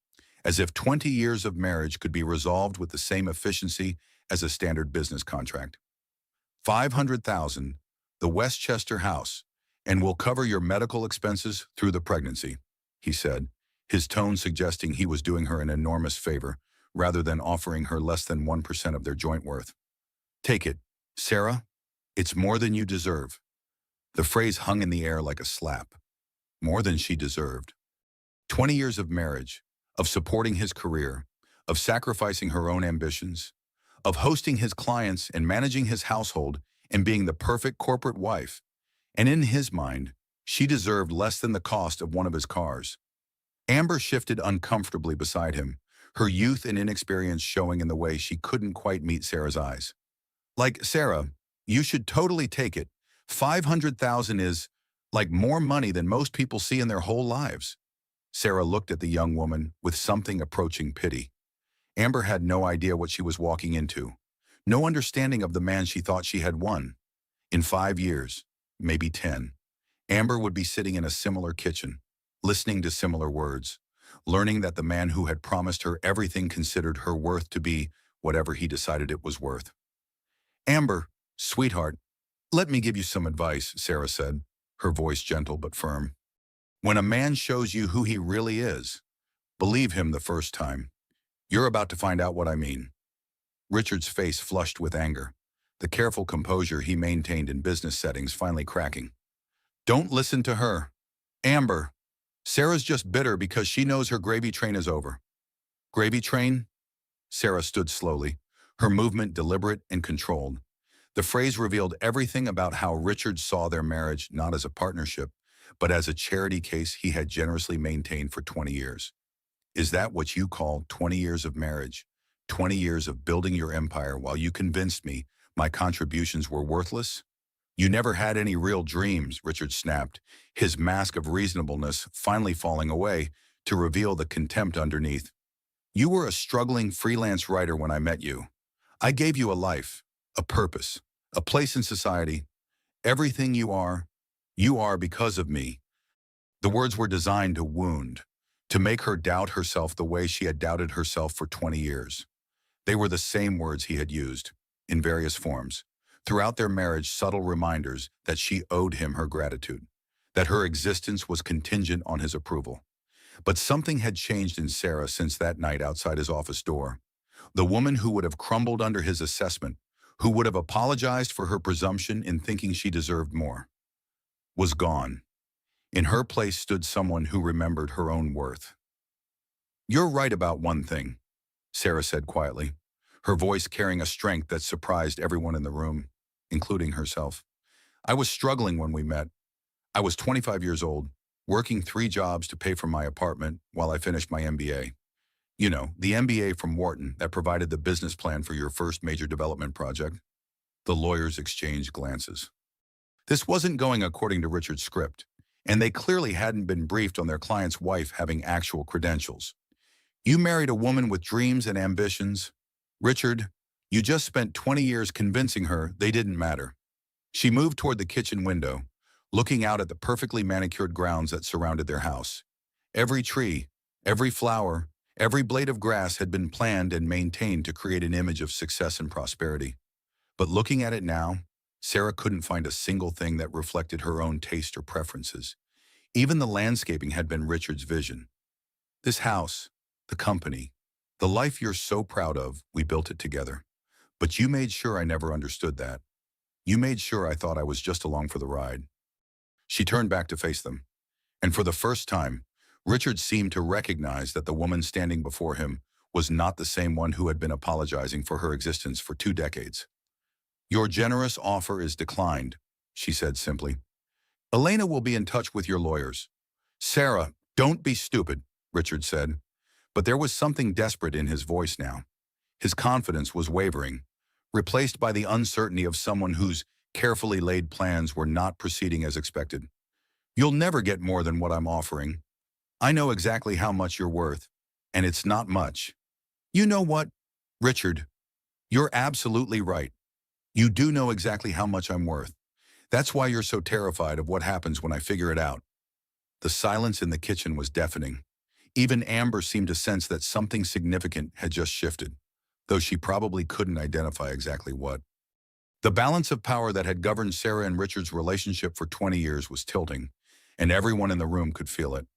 as if 20 years of marriage could be resolved with the same efficiency as a standard business contract. 500,000, the Westchester house, and we'll cover your medical expenses through the pregnancy, he said, his tone suggesting he was doing her an enormous favor, rather than offering her less than 1% of their joint worth. Take it, Sarah. It's more than you deserve. The phrase hung in the air like a slap. More than she deserved. 20 years of marriage, of supporting his career, of sacrificing her own ambitions, of hosting his clients and managing his household and being the perfect corporate wife. And in his mind, she deserved less than the cost of one of his cars. Amber shifted uncomfortably beside him, her youth and inexperience showing in the way she couldn't quite meet Sarah's eyes. Like, Sarah, you should totally take it. 500,000 is, like, more money than most people see in their whole lives. Sarah looked at the young woman with something approaching pity. Amber had no idea what she was walking into, no understanding of the man she thought she had won. In 5 years, maybe 10, Amber would be sitting in a similar kitchen, listening to similar words, learning that the man who had promised her everything considered her worth to be whatever he decided it was worth. Amber, sweetheart, let me give you some advice, Sarah said, her voice gentle but firm. When a man shows you who he really is, believe him the first time. You're about to find out what I mean. Richard's face flushed with anger, the careful composure he maintained in business settings finally cracking. Don't listen to her. Amber, Sarah's just bitter because she knows her gravy train is over. Gravy train? Sarah stood slowly, her movement deliberate and controlled. The phrase revealed everything about how Richard saw their marriage not as a partnership, but as a charity case he had generously maintained for 20 years. Is that what you call 20 years of marriage? 20 years of building your empire while you convinced me my contributions were worthless? You never had any real dreams, Richard snapped, his mask of reasonableness finally falling away to reveal the contempt underneath. You were a struggling freelance writer when I met you. I gave you a life, a purpose, a place in society. Everything you are because of me. The words were designed to wound, to make her doubt herself the way she had doubted herself for 20 years. They were the same words he had used, in various forms, throughout their marriage, subtle reminders that she owed him her gratitude, that her existence was contingent on his approval. But something had changed in Sarah since that night outside his office door. The woman who would have crumbled under his assessment, who would have apologized for her presumption in thinking she deserved more, was gone. In her place stood someone who remembered her own worth. You're right about one thing, Sarah said quietly, her voice carrying a strength that surprised everyone in the room, including herself. I was struggling when we met. I was 25 years old, working 3 jobs to pay for my apartment while I finished my MBA. You know, the MBA from Wharton that provided the business plan for your first major development project. The lawyers exchanged glances. This wasn't going according to Richard's script, and they clearly hadn't been briefed on their client's wife having actual credentials. You married a woman with dreams and ambitions. Richard, you just spent 20 years convincing her they didn't matter. She moved toward the kitchen window, looking out at the perfectly manicured grounds that surrounded their house. Every tree, every flower, every blade of grass had been planned and maintained to create an image of success and prosperity. But looking at it now, Sarah couldn't find a single thing that reflected her own taste or preferences. Even the landscaping had been Richard's vision. This house, the company, the life you're so proud of, we built it together. But you made sure I never understood that. You made sure I thought I was just along for the ride. She turned back to face them. And for the first time, Richard seemed to recognize that the woman standing before him was not the same one who had been apologizing for her existence for 2 decades. Your generous offer is declined, she said simply. Elena will be in touch with your lawyers. Sarah, don't be stupid, Richard said. But there was something desperate in his voice now. His confidence was wavering, replaced by the uncertainty of someone whose carefully laid plans were not proceeding as expected. You'll never get more than what I'm offering. I know exactly how much you're worth, and it's not much. You know what, Richard? You're absolutely right. You do know exactly how much I'm worth. That's why you're so terrified of what happens when I figure it out. The silence in the kitchen was deafening. Even Amber seemed to sense that something significant had just shifted, though she probably couldn't identify exactly what. The balance of power that had governed Sarah and Richard's relationship for 20 years was tilting, and everyone in the room could feel it.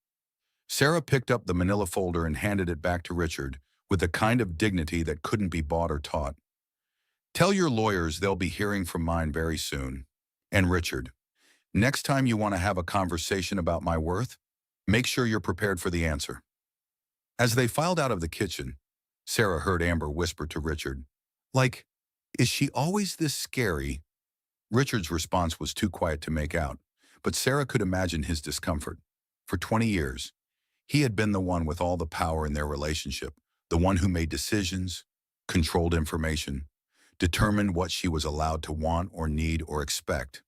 Sarah picked up the manila folder and handed it back to Richard with a kind of dignity that couldn't be bought or taught. Tell your lawyers they'll be hearing from mine very soon. And Richard, next time you want to have a conversation about my worth, make sure you're prepared for the answer. As they filed out of the kitchen, Sarah heard Amber whisper to Richard, like, is she always this scary? Richard's response was too quiet to make out, but Sarah could imagine his discomfort. For 20 years, he had been the one with all the power in their relationship, the one who made decisions, controlled information, determined what she was allowed to want or need or expect.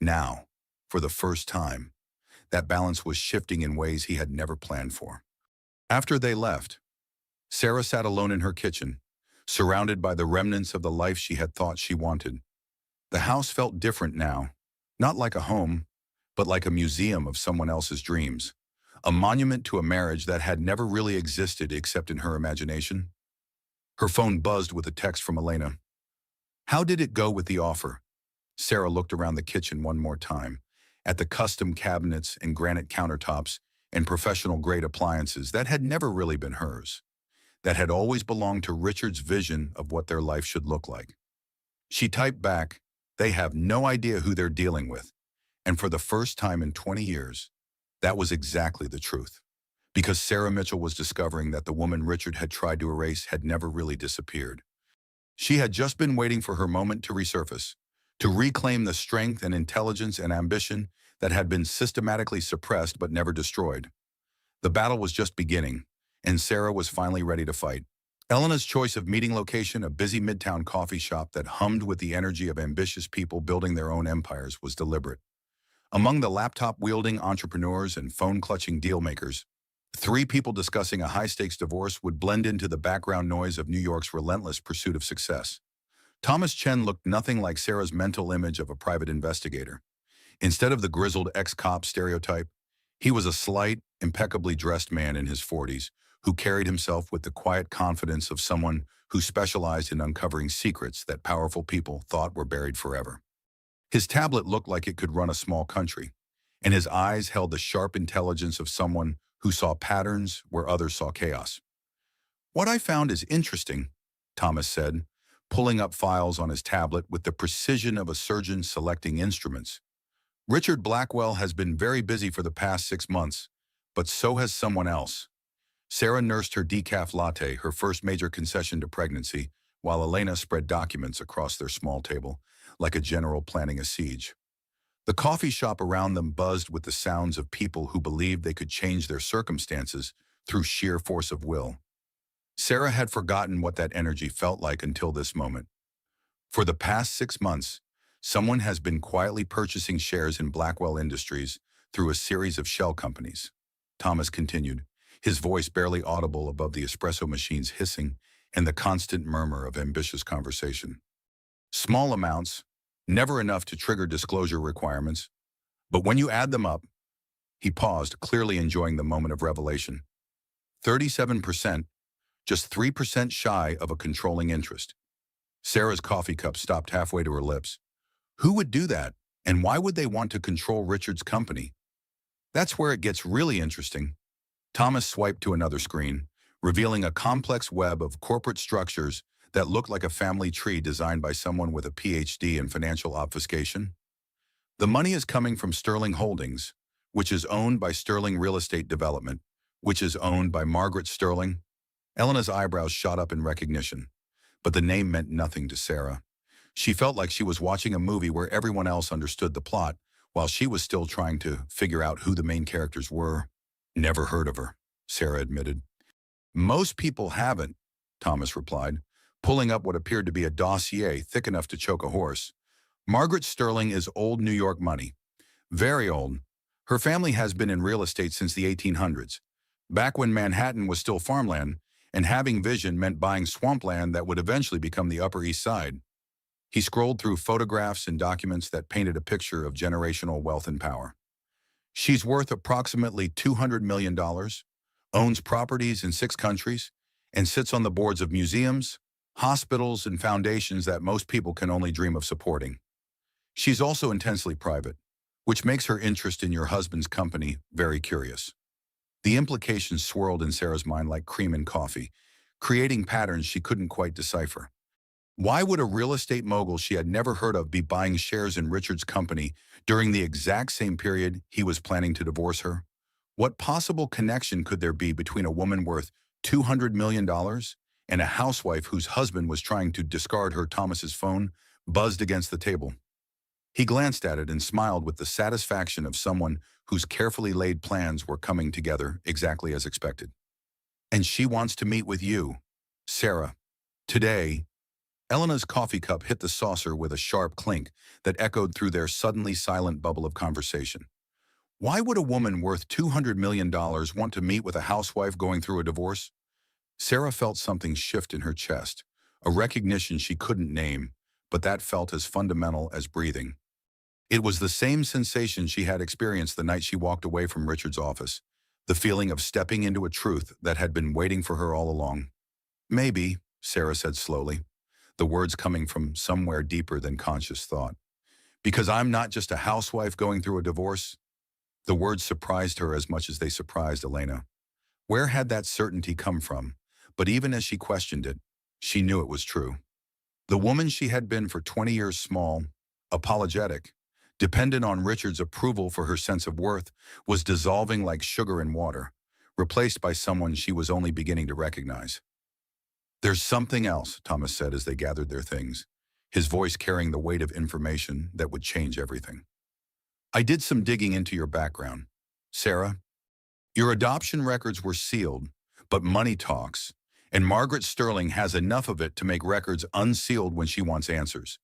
Now, for the first time, that balance was shifting in ways he had never planned for. After they left, Sarah sat alone in her kitchen, surrounded by the remnants of the life she had thought she wanted. The house felt different now, not like a home, but like a museum of someone else's dreams, a monument to a marriage that had never really existed except in her imagination. Her phone buzzed with a text from Elena. How did it go with the offer? Sarah looked around the kitchen one more time, at the custom cabinets and granite countertops and professional-grade appliances that had never really been hers, that had always belonged to Richard's vision of what their life should look like. She typed back, they have no idea who they're dealing with. And for the first time in 20 years, that was exactly the truth. Because Sarah Mitchell was discovering that the woman Richard had tried to erase had never really disappeared. She had just been waiting for her moment to resurface, to reclaim the strength and intelligence and ambition that had been systematically suppressed but never destroyed. The battle was just beginning, and Sarah was finally ready to fight. Elena's choice of meeting location, a busy midtown coffee shop that hummed with the energy of ambitious people building their own empires, was deliberate. Among the laptop-wielding entrepreneurs and phone-clutching deal-makers, three people discussing a high-stakes divorce would blend into the background noise of New York's relentless pursuit of success. Thomas Chen looked nothing like Sarah's mental image of a private investigator. Instead of the grizzled ex-cop stereotype, he was a slight, impeccably dressed man in his 40s who carried himself with the quiet confidence of someone who specialized in uncovering secrets that powerful people thought were buried forever. His tablet looked like it could run a small country, and his eyes held the sharp intelligence of someone who saw patterns where others saw chaos. What I found is interesting, Thomas said, pulling up files on his tablet with the precision of a surgeon selecting instruments. Richard Blackwell has been very busy for the past 6 months, but so has someone else. Sarah nursed her decaf latte, her first major concession to pregnancy, while Elena spread documents across their small table, like a general planning a siege. The coffee shop around them buzzed with the sounds of people who believed they could change their circumstances through sheer force of will. Sarah had forgotten what that energy felt like until this moment. For the past 6 months, someone has been quietly purchasing shares in Blackwell Industries through a series of shell companies. Thomas continued, his voice barely audible above the espresso machine's hissing and the constant murmur of ambitious conversation. Small amounts, never enough to trigger disclosure requirements, but when you add them up, he paused, clearly enjoying the moment of revelation. 37%, just 3% shy of a controlling interest. Sarah's coffee cup stopped halfway to her lips. Who would do that, and why would they want to control Richard's company? That's where it gets really interesting. Thomas swiped to another screen, revealing a complex web of corporate structures that looked like a family tree designed by someone with a PhD in financial obfuscation. The money is coming from Sterling Holdings, which is owned by Sterling Real Estate Development, which is owned by Margaret Sterling. Elena's eyebrows shot up in recognition, but the name meant nothing to Sarah. She felt like she was watching a movie where everyone else understood the plot, while she was still trying to figure out who the main characters were. Never heard of her, Sarah admitted. Most people haven't, Thomas replied, pulling up what appeared to be a dossier thick enough to choke a horse. Margaret Sterling is old New York money. Very old. Her family has been in real estate since the 1800s, back when Manhattan was still farmland, and having vision meant buying swampland that would eventually become the Upper East Side. He scrolled through photographs and documents that painted a picture of generational wealth and power. She's worth approximately $200 million, owns properties in 6 countries, and sits on the boards of museums, hospitals, and foundations that most people can only dream of supporting. She's also intensely private, which makes her interest in your husband's company very curious. The implications swirled in Sarah's mind like cream in coffee, creating patterns she couldn't quite decipher. Why would a real estate mogul she had never heard of be buying shares in Richard's company during the exact same period he was planning to divorce her? What possible connection could there be between a woman worth $200 million and a housewife whose husband was trying to discard her? Thomas's phone buzzed against the table. He glanced at it and smiled with the satisfaction of someone whose carefully laid plans were coming together exactly as expected. And she wants to meet with you, Sarah. Today. Elena's coffee cup hit the saucer with a sharp clink that echoed through their suddenly silent bubble of conversation. Why would a woman worth $200 million want to meet with a housewife going through a divorce? Sarah felt something shift in her chest, a recognition she couldn't name, but that felt as fundamental as breathing. It was the same sensation she had experienced the night she walked away from Richard's office, the feeling of stepping into a truth that had been waiting for her all along. Maybe, Sarah said slowly, the words coming from somewhere deeper than conscious thought. Because I'm not just a housewife going through a divorce. The words surprised her as much as they surprised Elena. Where had that certainty come from? But even as she questioned it, she knew it was true. The woman she had been for 20 years, small, apologetic, dependent on Richard's approval for her sense of worth, was dissolving like sugar in water, replaced by someone she was only beginning to recognize. There's something else, Thomas said as they gathered their things, his voice carrying the weight of information that would change everything. I did some digging into your background, Sarah. Your adoption records were sealed, but money talks, and Margaret Sterling has enough of it to make records unsealed when she wants answers.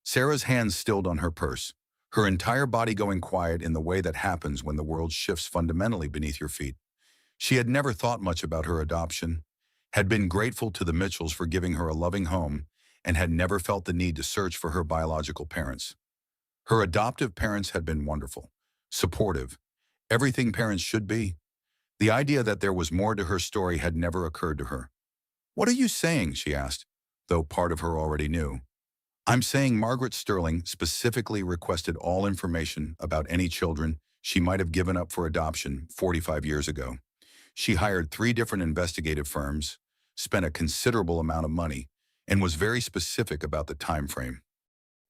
Sarah's hands stilled on her purse, her entire body going quiet in the way that happens when the world shifts fundamentally beneath your feet. She had never thought much about her adoption, had been grateful to the Mitchells for giving her a loving home, and had never felt the need to search for her biological parents. Her adoptive parents had been wonderful, supportive, everything parents should be. The idea that there was more to her story had never occurred to her. What are you saying? She asked, though part of her already knew. I'm saying Margaret Sterling specifically requested all information about any children she might have given up for adoption 45 years ago. She hired 3 different investigative firms, spent a considerable amount of money, and was very specific about the time frame.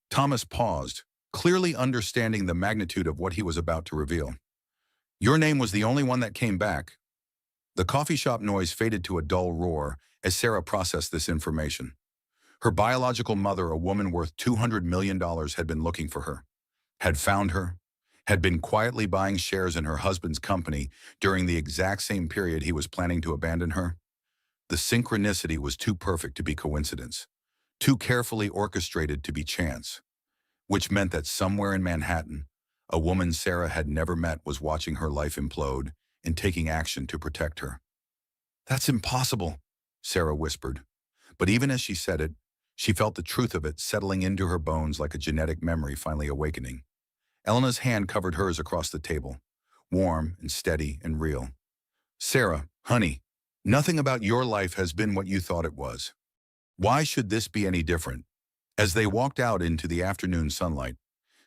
Thomas paused, clearly understanding the magnitude of what he was about to reveal. Your name was the only one that came back. The coffee shop noise faded to a dull roar as Sarah processed this information. Her biological mother, a woman worth $200 million, had been looking for her, had found her, had been quietly buying shares in her husband's company during the exact same period he was planning to abandon her. The synchronicity was too perfect to be coincidence, too carefully orchestrated to be chance, which meant that somewhere in Manhattan, a woman Sarah had never met was watching her life implode and taking action to protect her. That's impossible, Sarah whispered. But even as she said it, she felt the truth of it settling into her bones like a genetic memory finally awakening. Elena's hand covered hers across the table, warm and steady and real. Sarah, honey, nothing about your life has been what you thought it was. Why should this be any different? As they walked out into the afternoon sunlight,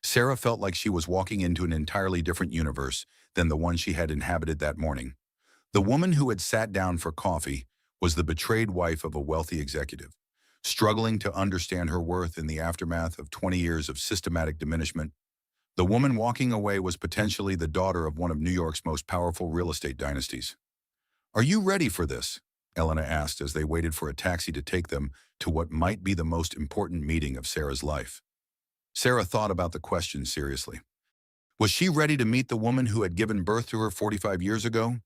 Sarah felt like she was walking into an entirely different universe than the one she had inhabited that morning. The woman who had sat down for coffee was the betrayed wife of a wealthy executive, struggling to understand her worth in the aftermath of 20 years of systematic diminishment. The woman walking away was potentially the daughter of one of New York's most powerful real estate dynasties. Are you ready for this? Elena asked as they waited for a taxi to take them to what might be the most important meeting of Sarah's life. Sarah thought about the question seriously. Was she ready to meet the woman who had given birth to her 45 years ago?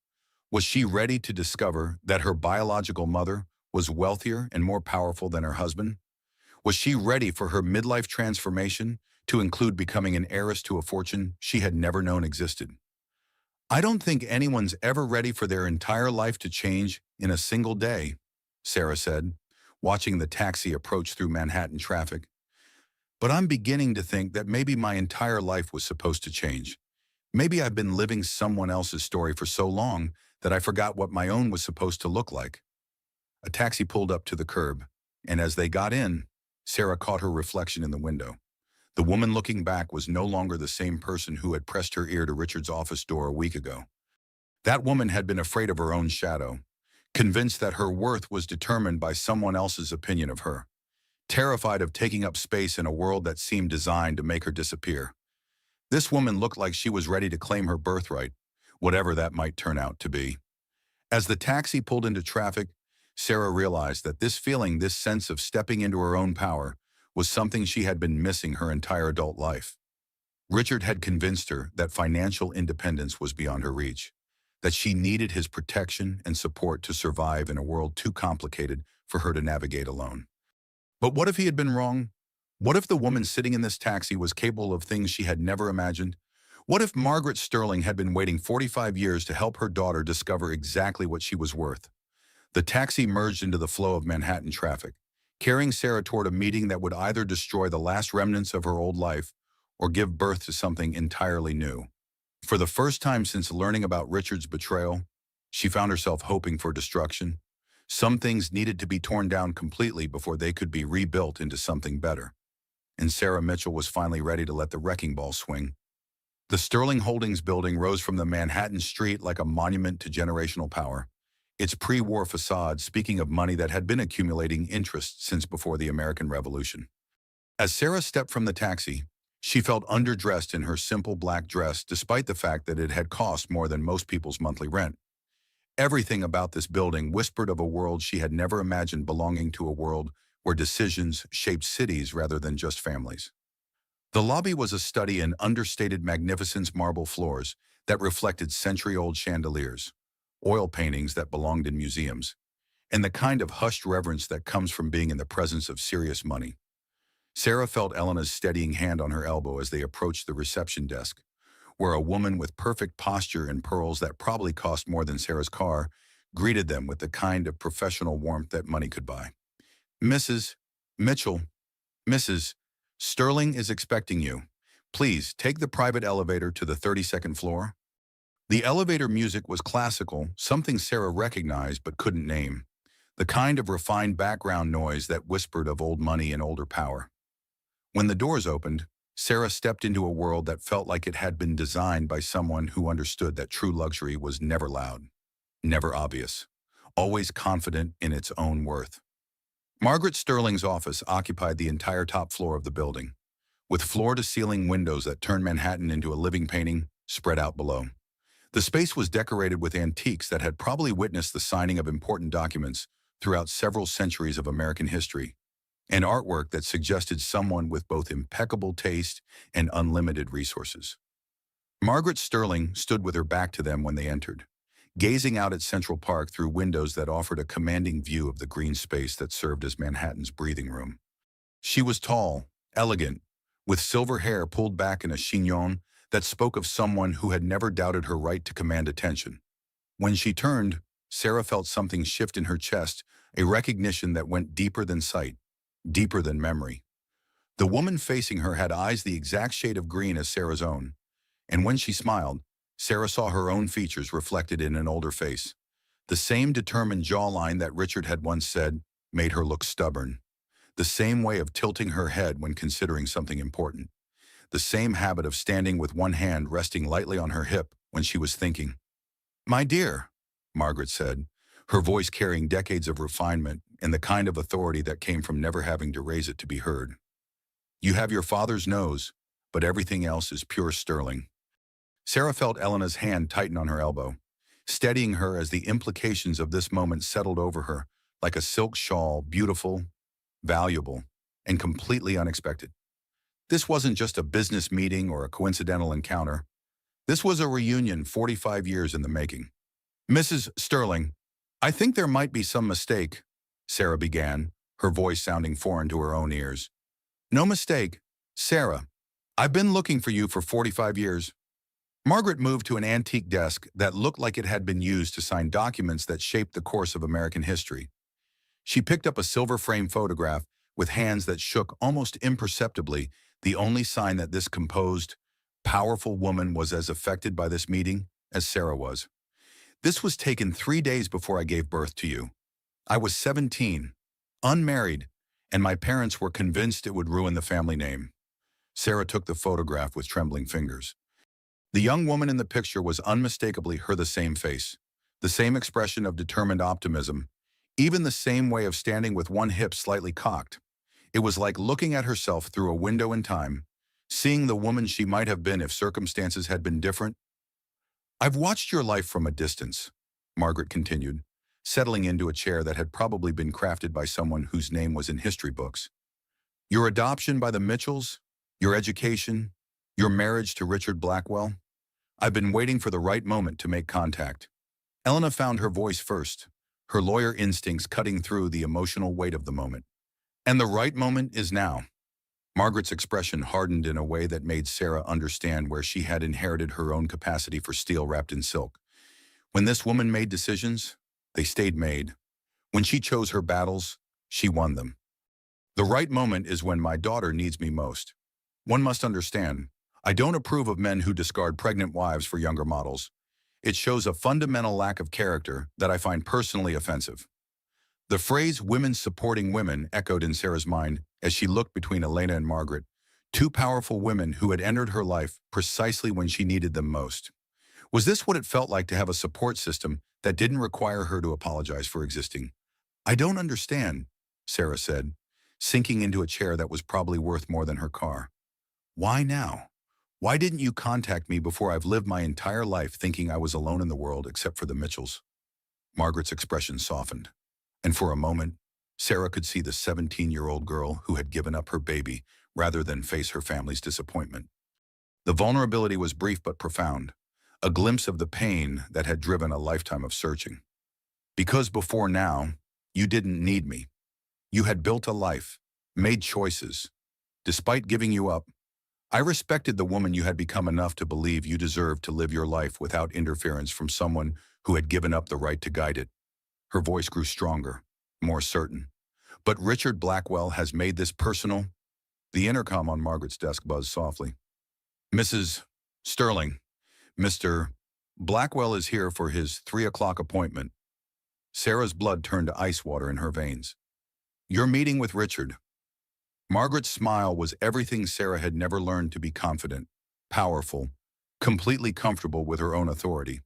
Was she ready to discover that her biological mother was wealthier and more powerful than her husband? Was she ready for her midlife transformation to include becoming an heiress to a fortune she had never known existed? I don't think anyone's ever ready for their entire life to change in a single day, Sarah said, watching the taxi approach through Manhattan traffic. But I'm beginning to think that maybe my entire life was supposed to change. Maybe I've been living someone else's story for so long that I forgot what my own was supposed to look like. A taxi pulled up to the curb, and as they got in, Sarah caught her reflection in the window. The woman looking back was no longer the same person who had pressed her ear to Richard's office door a week ago. That woman had been afraid of her own shadow, convinced that her worth was determined by someone else's opinion of her, terrified of taking up space in a world that seemed designed to make her disappear. This woman looked like she was ready to claim her birthright, whatever that might turn out to be. As the taxi pulled into traffic, Sarah realized that this feeling, this sense of stepping into her own power, was something she had been missing her entire adult life. Richard had convinced her that financial independence was beyond her reach, that she needed his protection and support to survive in a world too complicated for her to navigate alone. But what if he had been wrong? What if the woman sitting in this taxi was capable of things she had never imagined? What if Margaret Sterling had been waiting 45 years to help her daughter discover exactly what she was worth? The taxi merged into the flow of Manhattan traffic, carrying Sarah toward a meeting that would either destroy the last remnants of her old life or give birth to something entirely new. For the first time since learning about Richard's betrayal, she found herself hoping for destruction. Some things needed to be torn down completely before they could be rebuilt into something better. And Sarah Mitchell was finally ready to let the wrecking ball swing. The Sterling Holdings building rose from the Manhattan street like a monument to generational power, its pre-war facade speaking of money that had been accumulating interest since before the American Revolution. As Sarah stepped from the taxi, she felt underdressed in her simple black dress despite the fact that it had cost more than most people's monthly rent. Everything about this building whispered of a world she had never imagined belonging to a world where decisions shaped cities rather than just families. The lobby was a study in understated magnificence, marble floors that reflected century-old chandeliers, oil paintings that belonged in museums, and the kind of hushed reverence that comes from being in the presence of serious money. Sarah felt Elena's steadying hand on her elbow as they approached the reception desk, where a woman with perfect posture and pearls that probably cost more than Sarah's car greeted them with the kind of professional warmth that money could buy. "Mrs. Mitchell, Mrs. Sterling is expecting you. Please take the private elevator to the 32nd floor." The elevator music was classical, something Sarah recognized but couldn't name, the kind of refined background noise that whispered of old money and older power. When the doors opened, Sarah stepped into a world that felt like it had been designed by someone who understood that true luxury was never loud, never obvious, always confident in its own worth. Margaret Sterling's office occupied the entire top floor of the building, with floor-to-ceiling windows that turned Manhattan into a living painting spread out below. The space was decorated with antiques that had probably witnessed the signing of important documents throughout several centuries of American history, and artwork that suggested someone with both impeccable taste and unlimited resources. Margaret Sterling stood with her back to them when they entered, gazing out at Central Park through windows that offered a commanding view of the green space that served as Manhattan's breathing room. She was tall, elegant, with silver hair pulled back in a chignon that spoke of someone who had never doubted her right to command attention. When she turned, Sarah felt something shift in her chest, a recognition that went deeper than sight, deeper than memory. The woman facing her had eyes the exact shade of green as Sarah's own, and when she smiled, Sarah saw her own features reflected in an older face. The same determined jawline that Richard had once said made her look stubborn. The same way of tilting her head when considering something important. The same habit of standing with one hand resting lightly on her hip when she was thinking. "My dear," Margaret said, her voice carrying decades of refinement and the kind of authority that came from never having to raise it to be heard. "You have your father's nose, but everything else is pure sterling." Sarah felt Elena's hand tighten on her elbow. steadying her as the implications of this moment settled over her like a silk shawl, beautiful, valuable, and completely unexpected. This wasn't just a business meeting or a coincidental encounter. This was a reunion 45 years in the making. Mrs. Sterling, I think there might be some mistake, Sarah began, her voice sounding foreign to her own ears. No mistake, Sarah. I've been looking for you for 45 years. Margaret moved to an antique desk that looked like it had been used to sign documents that shaped the course of American history. She picked up a silver-frame photograph with hands that shook almost imperceptibly, the only sign that this composed, powerful woman was as affected by this meeting as Sarah was. This was taken 3 days before I gave birth to you. I was 17, unmarried, and my parents were convinced it would ruin the family name. Sarah took the photograph with trembling fingers. The young woman in the picture was unmistakably the same face, the same expression of determined optimism, even the same way of standing with one hip slightly cocked. It was like looking at herself through a window in time, seeing the woman she might have been if circumstances had been different. I've watched your life from a distance, Margaret continued, settling into a chair that had probably been crafted by someone whose name was in history books. Your adoption by the Mitchells, your education, your marriage to Richard Blackwell. I've been waiting for the right moment to make contact. Elena found her voice first, her lawyer instincts cutting through the emotional weight of the moment. And the right moment is now. Margaret's expression hardened in a way that made Sarah understand where she had inherited her own capacity for steel wrapped in silk. When this woman made decisions, they stayed made. When she chose her battles, she won them. The right moment is when my daughter needs me most. One must understand, I don't approve of men who discard pregnant wives for younger models. It shows a fundamental lack of character that I find personally offensive. The phrase women supporting women echoed in Sarah's mind as she looked between Elena and Margaret, two powerful women who had entered her life precisely when she needed them most. Was this what it felt like to have a support system that didn't require her to apologize for existing? I don't understand, Sarah said, sinking into a chair that was probably worth more than her car. Why now? Why didn't you contact me before I've lived my entire life thinking I was alone in the world except for the Mitchells? Margaret's expression softened. And for a moment, Sarah could see the 17-year-old girl who had given up her baby rather than face her family's disappointment. The vulnerability was brief but profound, a glimpse of the pain that had driven a lifetime of searching. Because before now, you didn't need me. You had built a life, made choices. Despite giving you up, I respected the woman you had become enough to believe you deserved to live your life without interference from someone who had given up the right to guide it. Her voice grew stronger, more certain. But Richard Blackwell has made this personal. The intercom on Margaret's desk buzzed softly. Mrs. Sterling, Mr. Blackwell is here for his 3 o'clock appointment. Sarah's blood turned to ice water in her veins. You're meeting with Richard. Margaret's smile was everything Sarah had never learned to be confident, powerful, completely comfortable with her own authority.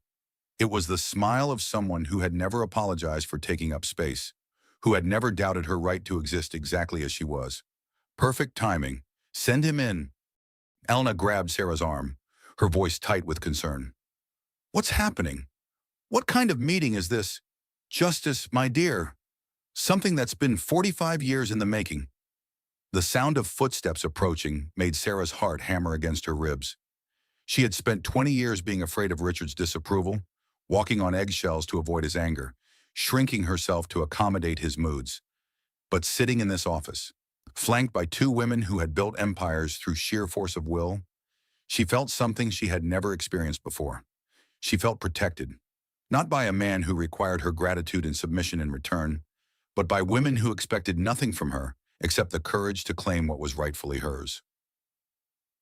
It was the smile of someone who had never apologized for taking up space, who had never doubted her right to exist exactly as she was. Perfect timing. Send him in. Elena grabbed Sarah's arm, her voice tight with concern. What's happening? What kind of meeting is this? Justice, my dear. Something that's been 45 years in the making. The sound of footsteps approaching made Sarah's heart hammer against her ribs. She had spent 20 years being afraid of Richard's disapproval, walking on eggshells to avoid his anger, shrinking herself to accommodate his moods. But sitting in this office, flanked by 2 women who had built empires through sheer force of will, she felt something she had never experienced before. She felt protected, not by a man who required her gratitude and submission in return, but by women who expected nothing from her except the courage to claim what was rightfully hers.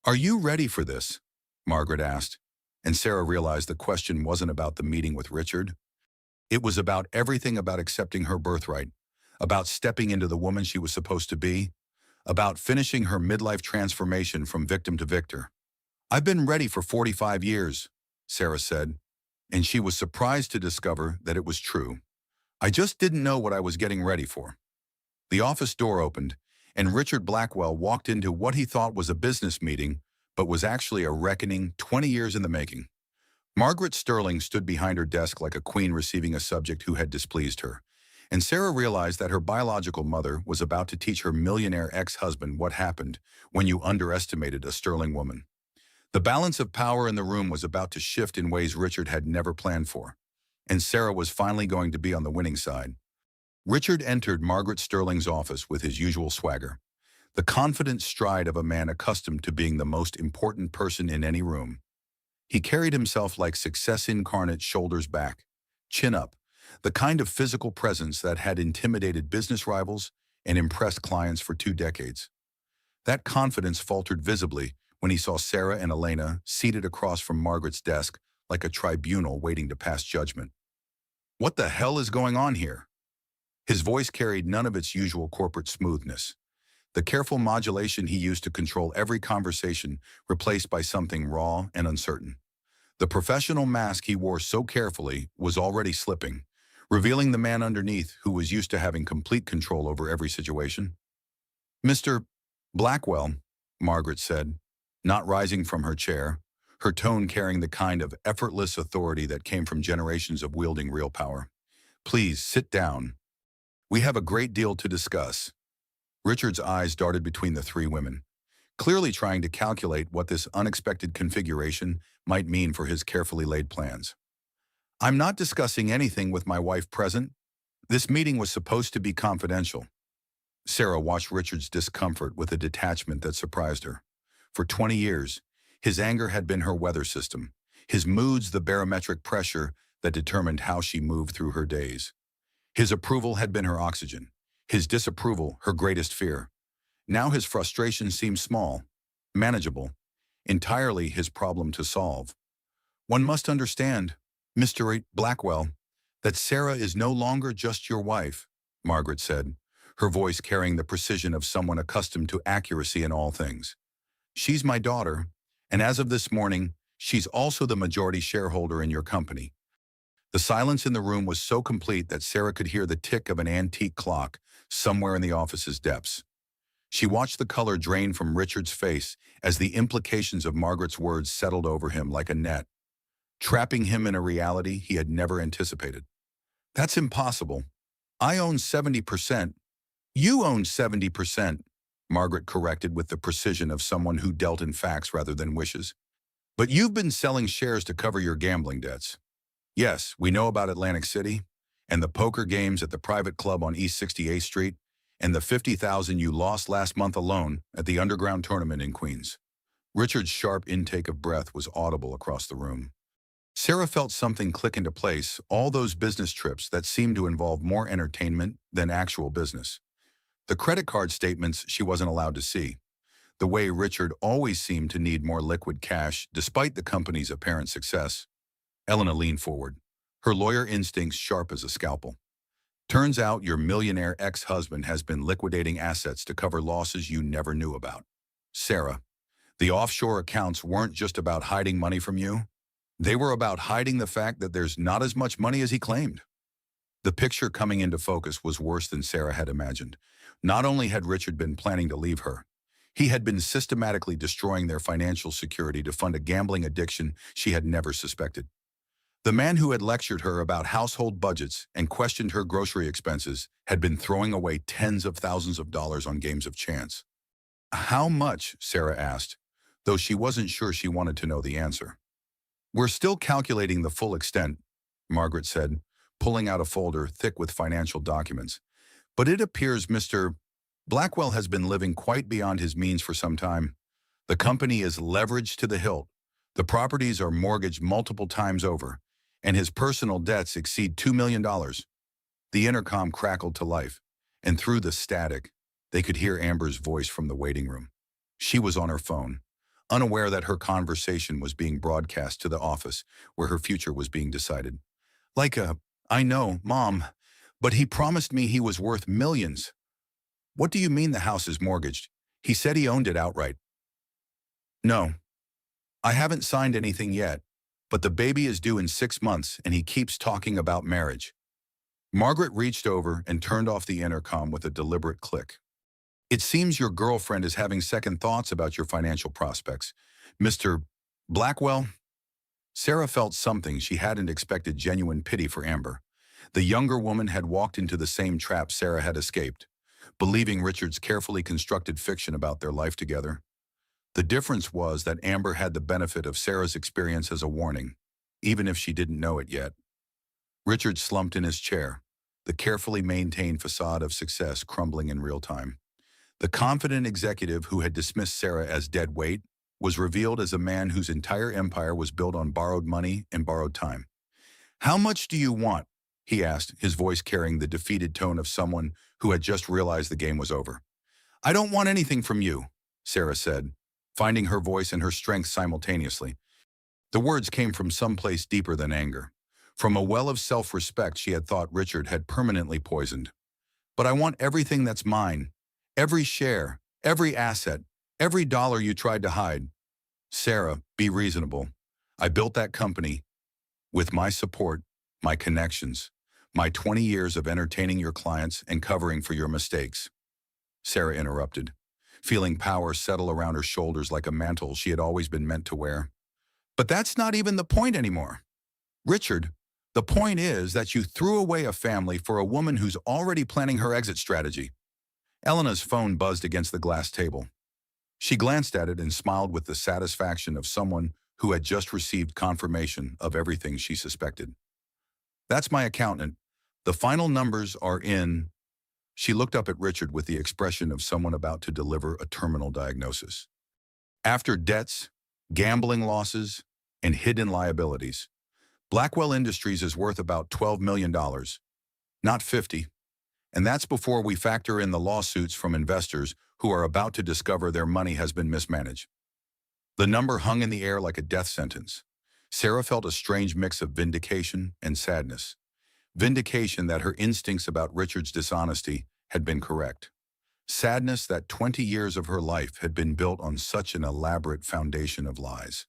Are you ready for this? Margaret asked, and Sarah realized the question wasn't about the meeting with Richard. It was about everything about accepting her birthright, about stepping into the woman she was supposed to be, about finishing her midlife transformation from victim to victor. I've been ready for 45 years, Sarah said, and she was surprised to discover that it was true. I just didn't know what I was getting ready for. The office door opened, and Richard Blackwell walked into what he thought was a business meeting, but was actually a reckoning 20 years in the making. Margaret Sterling stood behind her desk like a queen receiving a subject who had displeased her, and Sarah realized that her biological mother was about to teach her millionaire ex-husband what happened when you underestimated a sterling woman. The balance of power in the room was about to shift in ways Richard had never planned for, and Sarah was finally going to be on the winning side. Richard entered Margaret Sterling's office with his usual swagger, the confident stride of a man accustomed to being the most important person in any room. He carried himself like success incarnate, shoulders back, chin up, the kind of physical presence that had intimidated business rivals and impressed clients for 2 decades. That confidence faltered visibly when he saw Sarah and Elena seated across from Margaret's desk like a tribunal waiting to pass judgment. "What the hell is going on here?" His voice carried none of its usual corporate smoothness. The careful modulation he used to control every conversation replaced by something raw and uncertain. The professional mask he wore so carefully was already slipping, revealing the man underneath who was used to having complete control over every situation. "Mr. Blackwell," Margaret said, not rising from her chair, her tone carrying the kind of effortless authority that came from generations of wielding real power. "Please sit down. We have a great deal to discuss." Richard's eyes darted between the three women, clearly trying to calculate what this unexpected configuration might mean for his carefully laid plans. "I'm not discussing anything with my wife present. This meeting was supposed to be confidential." Sarah watched Richard's discomfort with a detachment that surprised her. For 20 years, his anger had been her weather system, his moods the barometric pressure that determined how she moved through her days. His approval had been her oxygen, his disapproval her greatest fear. Now his frustration seemed small, manageable, entirely his problem to solve. "One must understand, Mr. Blackwell, that Sarah is no longer just your wife," Margaret said, her voice carrying the precision of someone accustomed to accuracy in all things. "She's my daughter, and as of this morning, she's also the majority shareholder in your company." The silence in the room was so complete that Sarah could hear the tick of an antique clock somewhere in the office's depths. She watched the color drain from Richard's face as the implications of Margaret's words settled over him like a net, trapping him in a reality he had never anticipated. "That's impossible. I own 70%. You own 70%, Margaret corrected with the precision of someone who dealt in facts rather than wishes. "But you've been selling shares to cover your gambling debts." "Yes, we know about Atlantic City, and the poker games at the private club on East 68th Street, and the 50,000 you lost last month alone at the underground tournament in Queens." Richard's sharp intake of breath was audible across the room. Sarah felt something click into place, all those business trips that seemed to involve more entertainment than actual business. The credit card statements she wasn't allowed to see. The way Richard always seemed to need more liquid cash despite the company's apparent success. Elena leaned forward, her lawyer instincts sharp as a scalpel. "Turns out your millionaire ex-husband has been liquidating assets to cover losses you never knew about. Sarah, the offshore accounts weren't just about hiding money from you. They were about hiding the fact that there's not as much money as he claimed." The picture coming into focus was worse than Sarah had imagined. Not only had Richard been planning to leave her, he had been systematically destroying their financial security to fund a gambling addiction she had never suspected. The man who had lectured her about household budgets and questioned her grocery expenses had been throwing away tens of thousands of dollars on games of chance. "How much?" Sarah asked, though she wasn't sure she wanted to know the answer. "We're still calculating the full extent," Margaret said, pulling out a folder thick with financial documents. "But it appears Mr. Blackwell has been living quite beyond his means for some time. The company is leveraged to the hilt. The properties are mortgaged multiple times over, and his personal debts exceed $2 million. The intercom crackled to life, and through the static, they could hear Amber's voice from the waiting room. She was on her phone, unaware that her conversation was being broadcast to the office where her future was being decided. "I know, Mom, but he promised me he was worth millions." "What do you mean the house is mortgaged? He said he owned it outright." "No, I haven't signed anything yet, but the baby is due in 6 months and he keeps talking about marriage." Margaret reached over and turned off the intercom with a deliberate click. "It seems your girlfriend is having second thoughts about your financial prospects, Mr. Blackwell." Sarah felt something she hadn't expected: genuine pity for Amber. The younger woman had walked into the same trap Sarah had escaped, believing Richard's carefully constructed fiction about their life together. The difference was that Amber had the benefit of Sarah's experience as a warning, even if she didn't know it yet. Richard slumped in his chair, the carefully maintained facade of success crumbling in real time. The confident executive who had dismissed Sarah as dead weight was revealed as a man whose entire empire was built on borrowed money and borrowed time. "How much do you want?" he asked, his voice carrying the defeated tone of someone who had just realized the game was over. "I don't want anything from you," Sarah said, finding her voice and her strength simultaneously. The words came from someplace deeper than anger, from a well of self-respect she had thought Richard had permanently poisoned. "But I want everything that's mine. Every share, every asset, every dollar you tried to hide." "Sarah, be reasonable. I built that company with my support, my connections, my 20 years of entertaining your clients and covering for your mistakes." Sarah interrupted, feeling power settle around her shoulders like a mantle she had always been meant to wear. "But that's not even the point anymore. Richard, the point is that you threw away a family for a woman who's already planning her exit strategy." Elena's phone buzzed against the glass table. She glanced at it and smiled with the satisfaction of someone who had just received confirmation of everything she suspected. "That's my accountant. The final numbers are in." She looked up at Richard with the expression of someone about to deliver a terminal diagnosis. "After debts, gambling losses, and hidden liabilities, Blackwell Industries is worth about $12 million, not 50. And that's before we factor in the lawsuits from investors who are about to discover their money has been mismanaged." The number hung in the air like a death sentence. Sarah felt a strange mix of vindication and sadness. Vindication that her instincts about Richard's dishonesty had been correct. Sadness that 20 years of her life had been built on such an elaborate foundation of lies.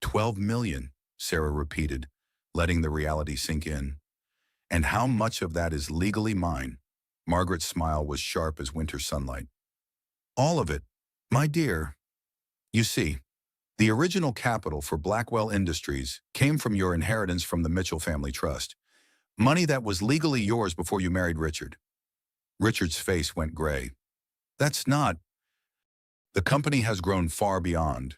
12 million, Sarah repeated, letting the reality sink in. "And how much of that is legally mine?" Margaret's smile was sharp as winter sunlight. "All of it, my dear. You see, the original capital for Blackwell Industries came from your inheritance from the Mitchell Family Trust. Money that was legally yours before you married Richard." Richard's face went gray. "That's not—" "The company has grown far beyond.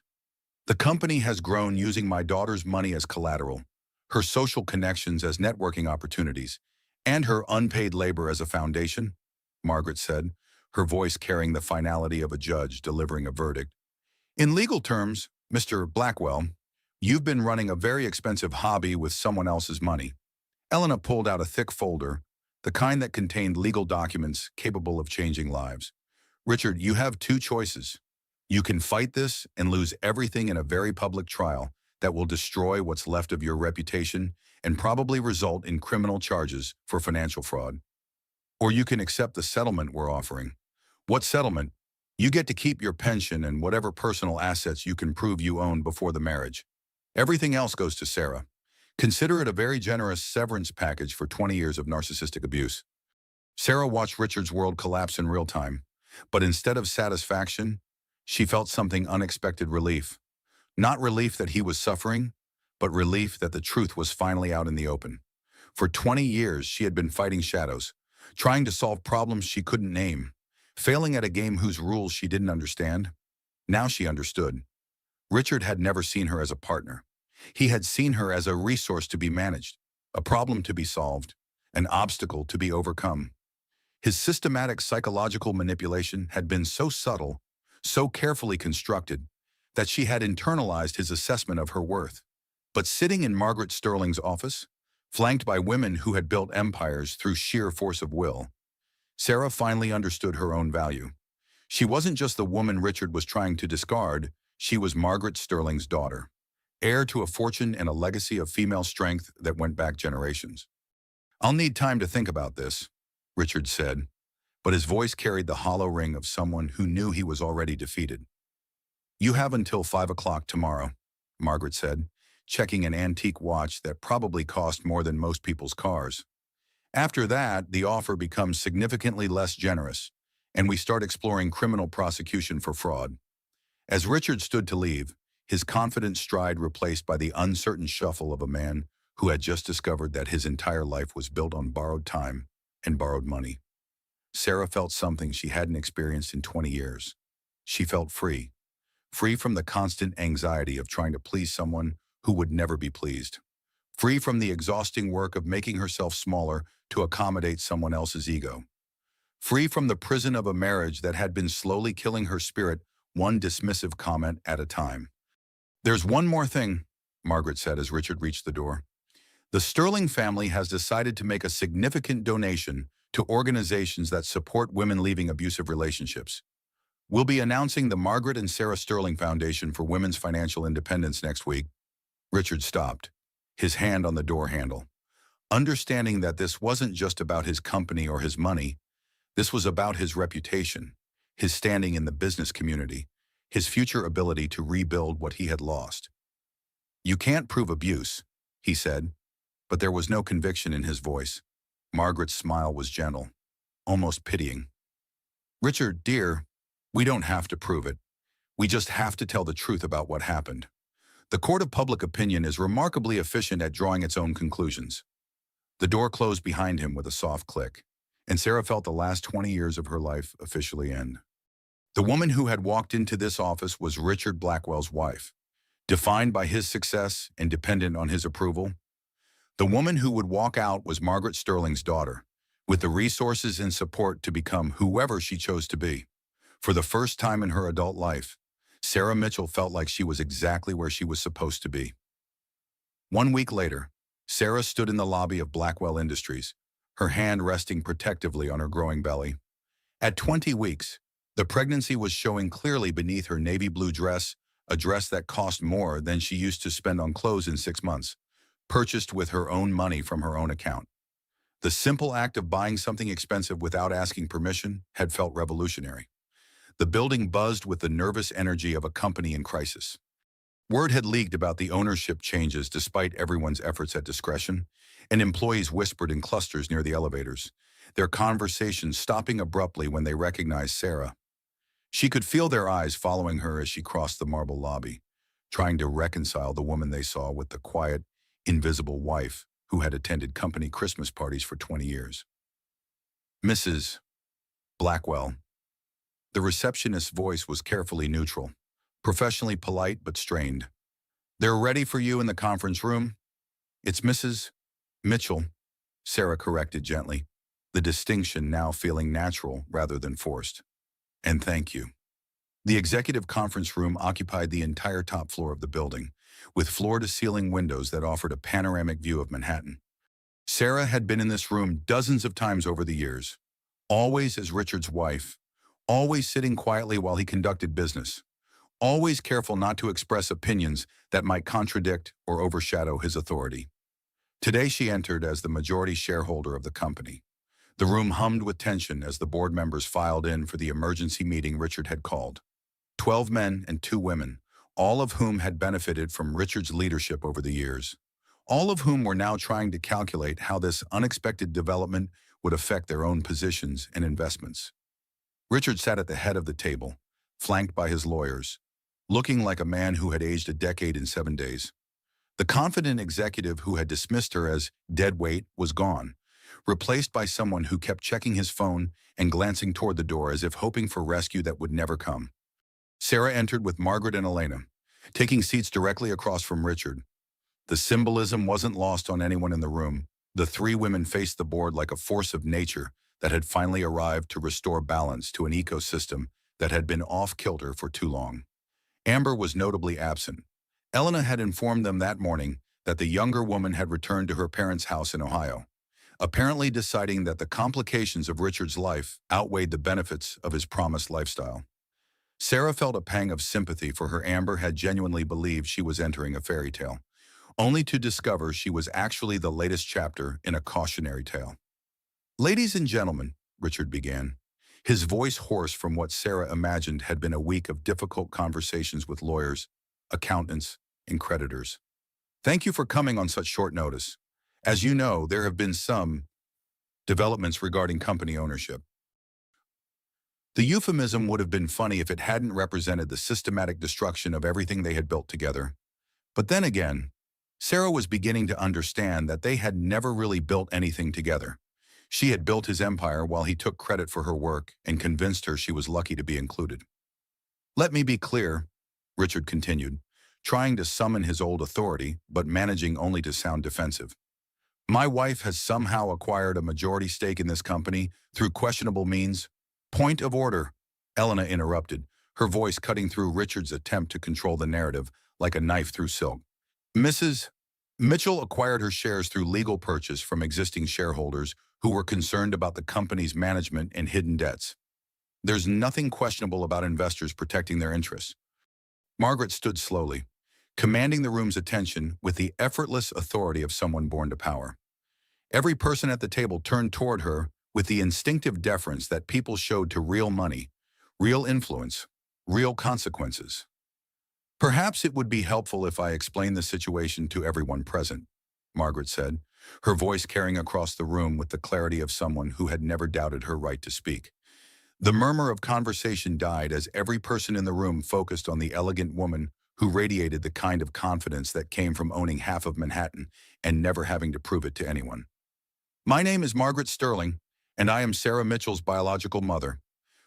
The company has grown using my daughter's money as collateral, her social connections as networking opportunities, and her unpaid labor as a foundation," Margaret said, her voice carrying the finality of a judge delivering a verdict. "In legal terms, Mr. Blackwell, you've been running a very expensive hobby with someone else's money." Elena pulled out a thick folder, the kind that contained legal documents capable of changing lives. "Richard, you have two choices. You can fight this and lose everything in a very public trial that will destroy what's left of your reputation and probably result in criminal charges for financial fraud. Or you can accept the settlement we're offering." "What settlement?" "You get to keep your pension and whatever personal assets you can prove you own before the marriage. Everything else goes to Sarah. Consider it a very generous severance package for 20 years of narcissistic abuse." Sarah watched Richard's world collapse in real time, but instead of satisfaction, she felt something unexpected: relief. Not relief that he was suffering, but relief that the truth was finally out in the open. For 20 years, she had been fighting shadows, trying to solve problems she couldn't name, failing at a game whose rules she didn't understand. Now she understood. Richard had never seen her as a partner. He had seen her as a resource to be managed, a problem to be solved, an obstacle to be overcome. His systematic psychological manipulation had been so subtle, so carefully constructed, that she had internalized his assessment of her worth. But sitting in Margaret Sterling's office, flanked by women who had built empires through sheer force of will, Sarah finally understood her own value. She wasn't just the woman Richard was trying to discard, she was Margaret Sterling's daughter, heir to a fortune and a legacy of female strength that went back generations. "I'll need time to think about this," Richard said, but his voice carried the hollow ring of someone who knew he was already defeated. "You have until 5 o'clock tomorrow," Margaret said, checking an antique watch that probably cost more than most people's cars. "After that, the offer becomes significantly less generous, and we start exploring criminal prosecution for fraud." As Richard stood to leave, his confident stride replaced by the uncertain shuffle of a man who had just discovered that his entire life was built on borrowed time and borrowed money. Sarah felt something she hadn't experienced in 20 years. She felt free, free from the constant anxiety of trying to please someone who would never be pleased, free from the exhausting work of making herself smaller to accommodate someone else's ego, free from the prison of a marriage that had been slowly killing her spirit one dismissive comment at a time. "There's one more thing," Margaret said as Richard reached the door. "The Sterling family has decided to make a significant donation to organizations that support women leaving abusive relationships. We'll be announcing the Margaret and Sarah Sterling Foundation for Women's Financial Independence next week." Richard stopped, his hand on the door handle, understanding that this wasn't just about his company or his money. This was about his reputation, his standing in the business community, his future ability to rebuild what he had lost. "You can't prove abuse," he said, but there was no conviction in his voice. Margaret's smile was gentle, almost pitying. "Richard, dear, we don't have to prove it. We just have to tell the truth about what happened. The court of public opinion is remarkably efficient at drawing its own conclusions." The door closed behind him with a soft click, and Sarah felt the last 20 years of her life officially end. The woman who had walked into this office was Richard Blackwell's wife, defined by his success and dependent on his approval. The woman who would walk out was Margaret Sterling's daughter, with the resources and support to become whoever she chose to be. For the first time in her adult life, Sarah Mitchell felt like she was exactly where she was supposed to be. 1 week later, Sarah stood in the lobby of Blackwell Industries, her hand resting protectively on her growing belly. At 20 weeks, the pregnancy was showing clearly beneath her navy blue dress, a dress that cost more than she used to spend on clothes in 6 months, purchased with her own money from her own account. The simple act of buying something expensive without asking permission had felt revolutionary. The building buzzed with the nervous energy of a company in crisis. Word had leaked about the ownership changes despite everyone's efforts at discretion, and employees whispered in clusters near the elevators, their conversations stopping abruptly when they recognized Sarah. She could feel their eyes following her as she crossed the marble lobby, trying to reconcile the woman they saw with the quiet, invisible wife who had attended company Christmas parties for 20 years. "Mrs. Blackwell." The receptionist's voice was carefully neutral, professionally polite but strained. "They're ready for you in the conference room." "It's Mrs. Mitchell," Sarah corrected gently, the distinction now feeling natural rather than forced. "And thank you." The executive conference room occupied the entire top floor of the building, with floor-to-ceiling windows that offered a panoramic view of Manhattan. Sarah had been in this room dozens of times over the years, always as Richard's wife, always sitting quietly while he conducted business, always careful not to express opinions that might contradict or overshadow his authority. Today she entered as the majority shareholder of the company. The room hummed with tension as the board members filed in for the emergency meeting Richard had called. 12 men and 2 women, all of whom had benefited from Richard's leadership over the years, all of whom were now trying to calculate how this unexpected development would affect their own positions and investments. Richard sat at the head of the table, flanked by his lawyers, looking like a man who had aged a decade in 7 days. The confident executive who had dismissed her as dead weight was gone, replaced by someone who kept checking his phone and glancing toward the door as if hoping for rescue that would never come. Sarah entered with Margaret and Elena, taking seats directly across from Richard. The symbolism wasn't lost on anyone in the room. The 3 women faced the board like a force of nature that had finally arrived to restore balance to an ecosystem that had been off-kilter for too long. Amber was notably absent. Elena had informed them that morning that the younger woman had returned to her parents' house in Ohio, apparently deciding that the complications of Richard's life outweighed the benefits of his promised lifestyle. Sarah felt a pang of sympathy for her. Amber had genuinely believed she was entering a fairy tale, only to discover she was actually the latest chapter in a cautionary tale. "Ladies and gentlemen," Richard began, his voice hoarse from what Sarah imagined had been a week of difficult conversations with lawyers, accountants, and creditors. "Thank you for coming on such short notice. As you know, there have been some developments regarding company ownership. The euphemism would have been funny if it hadn't represented the systematic destruction of everything they had built together. But then again, Sarah was beginning to understand that they had never really built anything together. She had built his empire while he took credit for her work and convinced her she was lucky to be included. "Let me be clear," Richard continued, trying to summon his old authority, but managing only to sound defensive. "My wife has somehow acquired a majority stake in this company through questionable means." "Point of order," Elena interrupted, her voice cutting through Richard's attempt to control the narrative like a knife through silk. "Mrs. Mitchell acquired her shares through legal purchase from existing shareholders who were concerned about the company's management and hidden debts. There's nothing questionable about investors protecting their interests." Margaret stood slowly, commanding the room's attention with the effortless authority of someone born to power. Every person at the table turned toward her with the instinctive deference that people showed to real money, real influence, real consequences. "Perhaps it would be helpful if I explain the situation to everyone present," Margaret said, her voice carrying across the room with the clarity of someone who had never doubted her right to speak. The murmur of conversation died as every person in the room focused on the elegant woman who radiated the kind of confidence that came from owning half of Manhattan and never having to prove it to anyone. "My name is Margaret Sterling, and I am Sarah Mitchell's biological mother.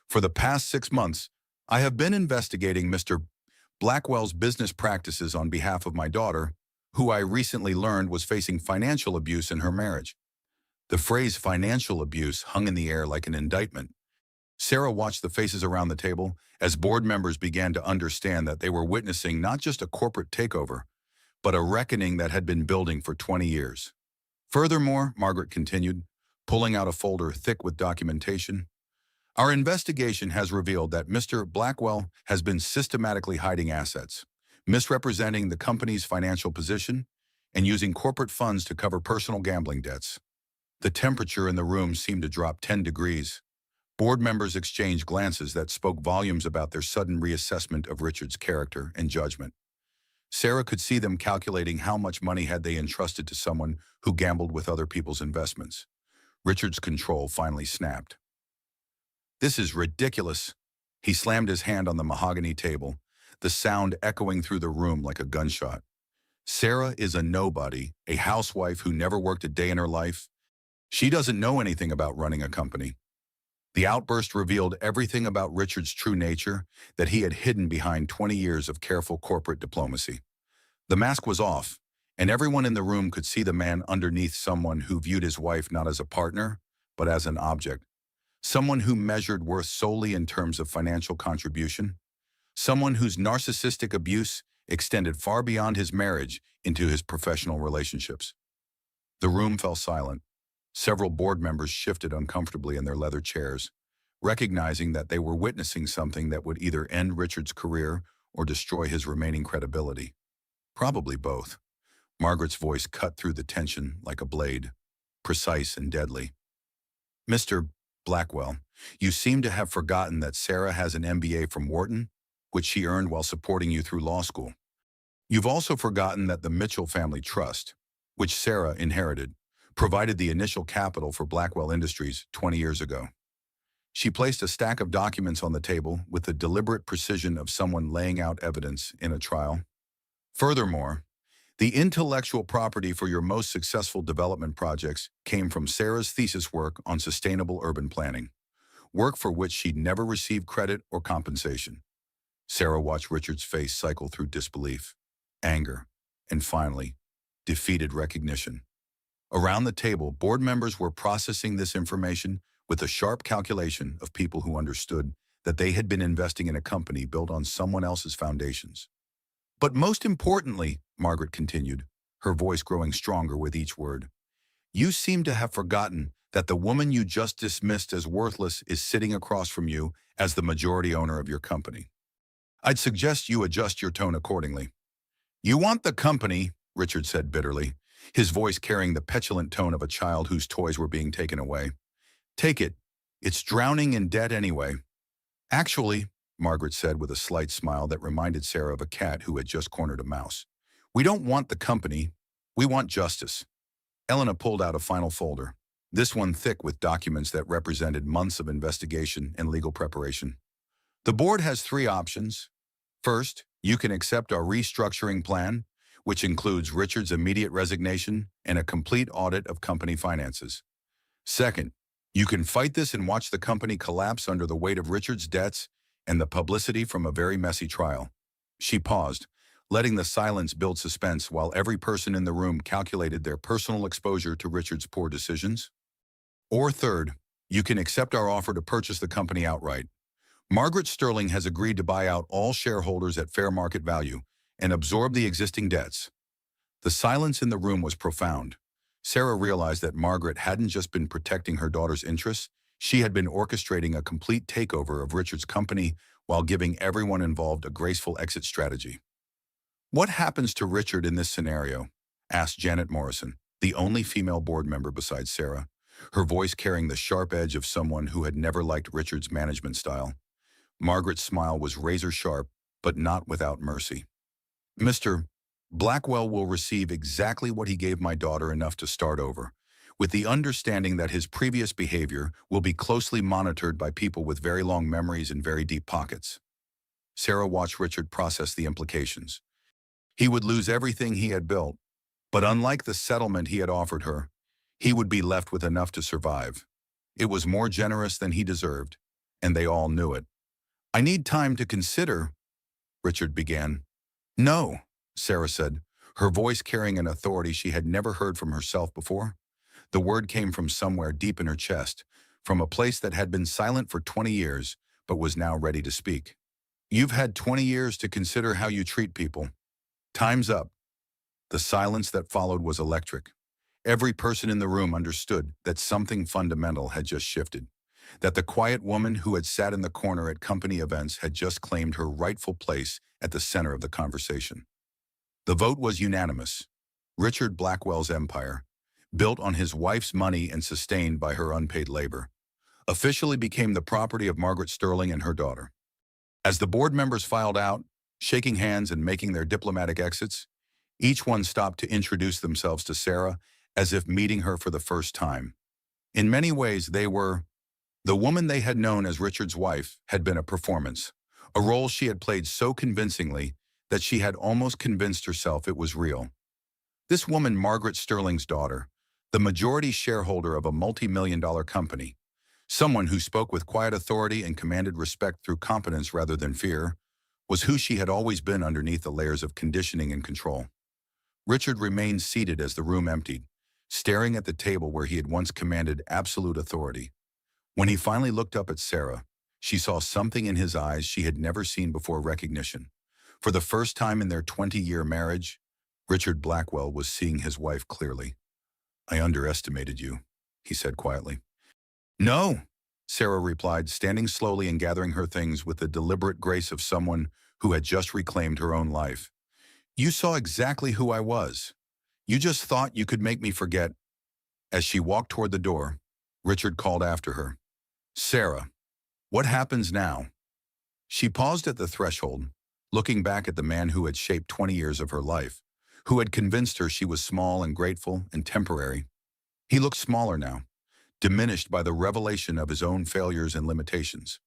For the past 6 months, I have been investigating Mr. Blackwell's business practices on behalf of my daughter, who I recently learned was facing financial abuse in her marriage." The phrase financial abuse hung in the air like an indictment. Sarah watched the faces around the table as board members began to understand that they were witnessing not just a corporate takeover, but a reckoning that had been building for 20 years. "Furthermore," Margaret continued, pulling out a folder thick with documentation, "our investigation has revealed that Mr. Blackwell has been systematically hiding assets, misrepresenting the company's financial position, and using corporate funds to cover personal gambling debts." The temperature in the room seemed to drop 10 degrees. Board members exchanged glances that spoke volumes about their sudden reassessment of Richard's character and judgment. Sarah could see them calculating how much money had they entrusted to someone who gambled with other people's investments. Richard's control finally snapped. "This is ridiculous." He slammed his hand on the mahogany table, the sound echoing through the room like a gunshot. "Sarah is a nobody, a housewife who never worked a day in her life. She doesn't know anything about running a company." The outburst revealed everything about Richard's true nature that he had hidden behind 20 years of careful corporate diplomacy. The mask was off, and everyone in the room could see the man underneath, someone who viewed his wife not as a partner, but as an object. Someone who measured worth solely in terms of financial contribution. Someone whose narcissistic abuse extended far beyond his marriage into his professional relationships. The room fell silent. Several board members shifted uncomfortably in their leather chairs, recognizing that they were witnessing something that would either end Richard's career or destroy his remaining credibility. Probably both. Margaret's voice cut through the tension like a blade, precise and deadly. "Mr. Blackwell, you seem to have forgotten that Sarah has an MBA from Wharton, which she earned while supporting you through law school. You've also forgotten that the Mitchell Family Trust, which Sarah inherited, provided the initial capital for Blackwell Industries 20 years ago." She placed a stack of documents on the table with the deliberate precision of someone laying out evidence in a trial. "Furthermore, the intellectual property for your most successful development projects came from Sarah's thesis work on sustainable urban planning, work for which she'd never received credit or compensation." Sarah watched Richard's face cycle through disbelief, anger, and finally, defeated recognition. Around the table, board members were processing this information with a sharp calculation of people who understood that they had been investing in a company built on someone else's foundations. "But most importantly," Margaret continued, her voice growing stronger with each word, "you seem to have forgotten that the woman you just dismissed as worthless is sitting across from you as the majority owner of your company. I'd suggest you adjust your tone accordingly." "You want the company," Richard said bitterly, his voice carrying the petulant tone of a child whose toys were being taken away. "Take it. It's drowning in debt anyway." "Actually," Margaret said with a slight smile that reminded Sarah of a cat who had just cornered a mouse, "we don't want the company. We want justice." Elena pulled out a final folder. this one thick with documents that represented months of investigation and legal preparation. The board has three options. First, you can accept our restructuring plan, which includes Richard's immediate resignation and a complete audit of company finances. Second, you can fight this and watch the company collapse under the weight of Richard's debts and the publicity from a very messy trial. She paused, letting the silence build suspense while every person in the room calculated their personal exposure to Richard's poor decisions. Or third, you can accept our offer to purchase the company outright. Margaret Sterling has agreed to buy out all shareholders at fair market value and absorb the existing debts. The silence in the room was profound. Sarah realized that Margaret hadn't just been protecting her daughter's interests, she had been orchestrating a complete takeover of Richard's company while giving everyone involved a graceful exit strategy. "What happens to Richard in this scenario?" asked Janet Morrison, the only female board member besides Sarah, her voice carrying the sharp edge of someone who had never liked Richard's management style. Margaret's smile was razor-sharp, but not without mercy. "Mr. Blackwell will receive exactly what he gave my daughter, enough to start over, with the understanding that his previous behavior will be closely monitored by people with very long memories and very deep pockets." Sarah watched Richard process the implications. He would lose everything he had built, but unlike the settlement he had offered her, he would be left with enough to survive. It was more generous than he deserved, and they all knew it. "I need time to consider," Richard began. "No," Sarah said, her voice carrying an authority she had never heard from herself before. The word came from somewhere deep in her chest, from a place that had been silent for 20 years, but was now ready to speak. "You've had 20 years to consider how you treat people. Time's up." The silence that followed was electric. Every person in the room understood that something fundamental had just shifted, that the quiet woman who had sat in the corner at company events had just claimed her rightful place at the center of the conversation. The vote was unanimous. Richard Blackwell's empire, built on his wife's money and sustained by her unpaid labor, officially became the property of Margaret Sterling and her daughter. As the board members filed out, shaking hands and making their diplomatic exits, each one stopped to introduce themselves to Sarah as if meeting her for the first time. In many ways, the woman they had known as Richard's wife had been a performance, a role she had played so convincingly that she had almost convinced herself it was real. This woman, Margaret Sterling's daughter, the majority shareholder of a multi-million-dollar company, someone who spoke with quiet authority and commanded respect through competence rather than fear, was who she had always been underneath the layers of conditioning and control. Richard remained seated as the room emptied, staring at the table where he had once commanded absolute authority. When he finally looked up at Sarah, she saw something in his eyes she had never seen before: recognition. For the first time in their 20-year marriage, Richard Blackwell was seeing his wife clearly. "I underestimated you," he said quietly. "No," Sarah replied, standing slowly and gathering her things with the deliberate grace of someone who had just reclaimed her own life. "You saw exactly who I was. You just thought you could make me forget." As she walked toward the door, Richard called after her, "Sarah, what happens now?" She paused at the threshold, looking back at the man who had shaped 20 years of her life, who had convinced her she was small and grateful and temporary. He looked smaller now, diminished by the revelation of his own failures and limitations.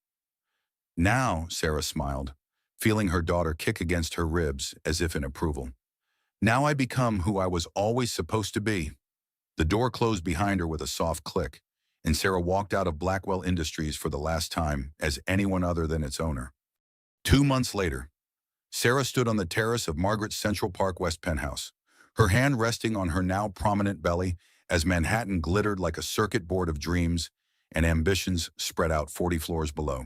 "Now," Sarah smiled, feeling her daughter kick against her ribs as if in approval. "Now I become who I was always supposed to be." The door closed behind her with a soft click, and Sarah walked out of Blackwell Industries for the last time as anyone other than its owner. 2 months later, Sarah stood on the terrace of Margaret's Central Park West penthouse, her hand resting on her now prominent belly as Manhattan glittered like a circuit board of dreams and ambitions spread out 40 floors below.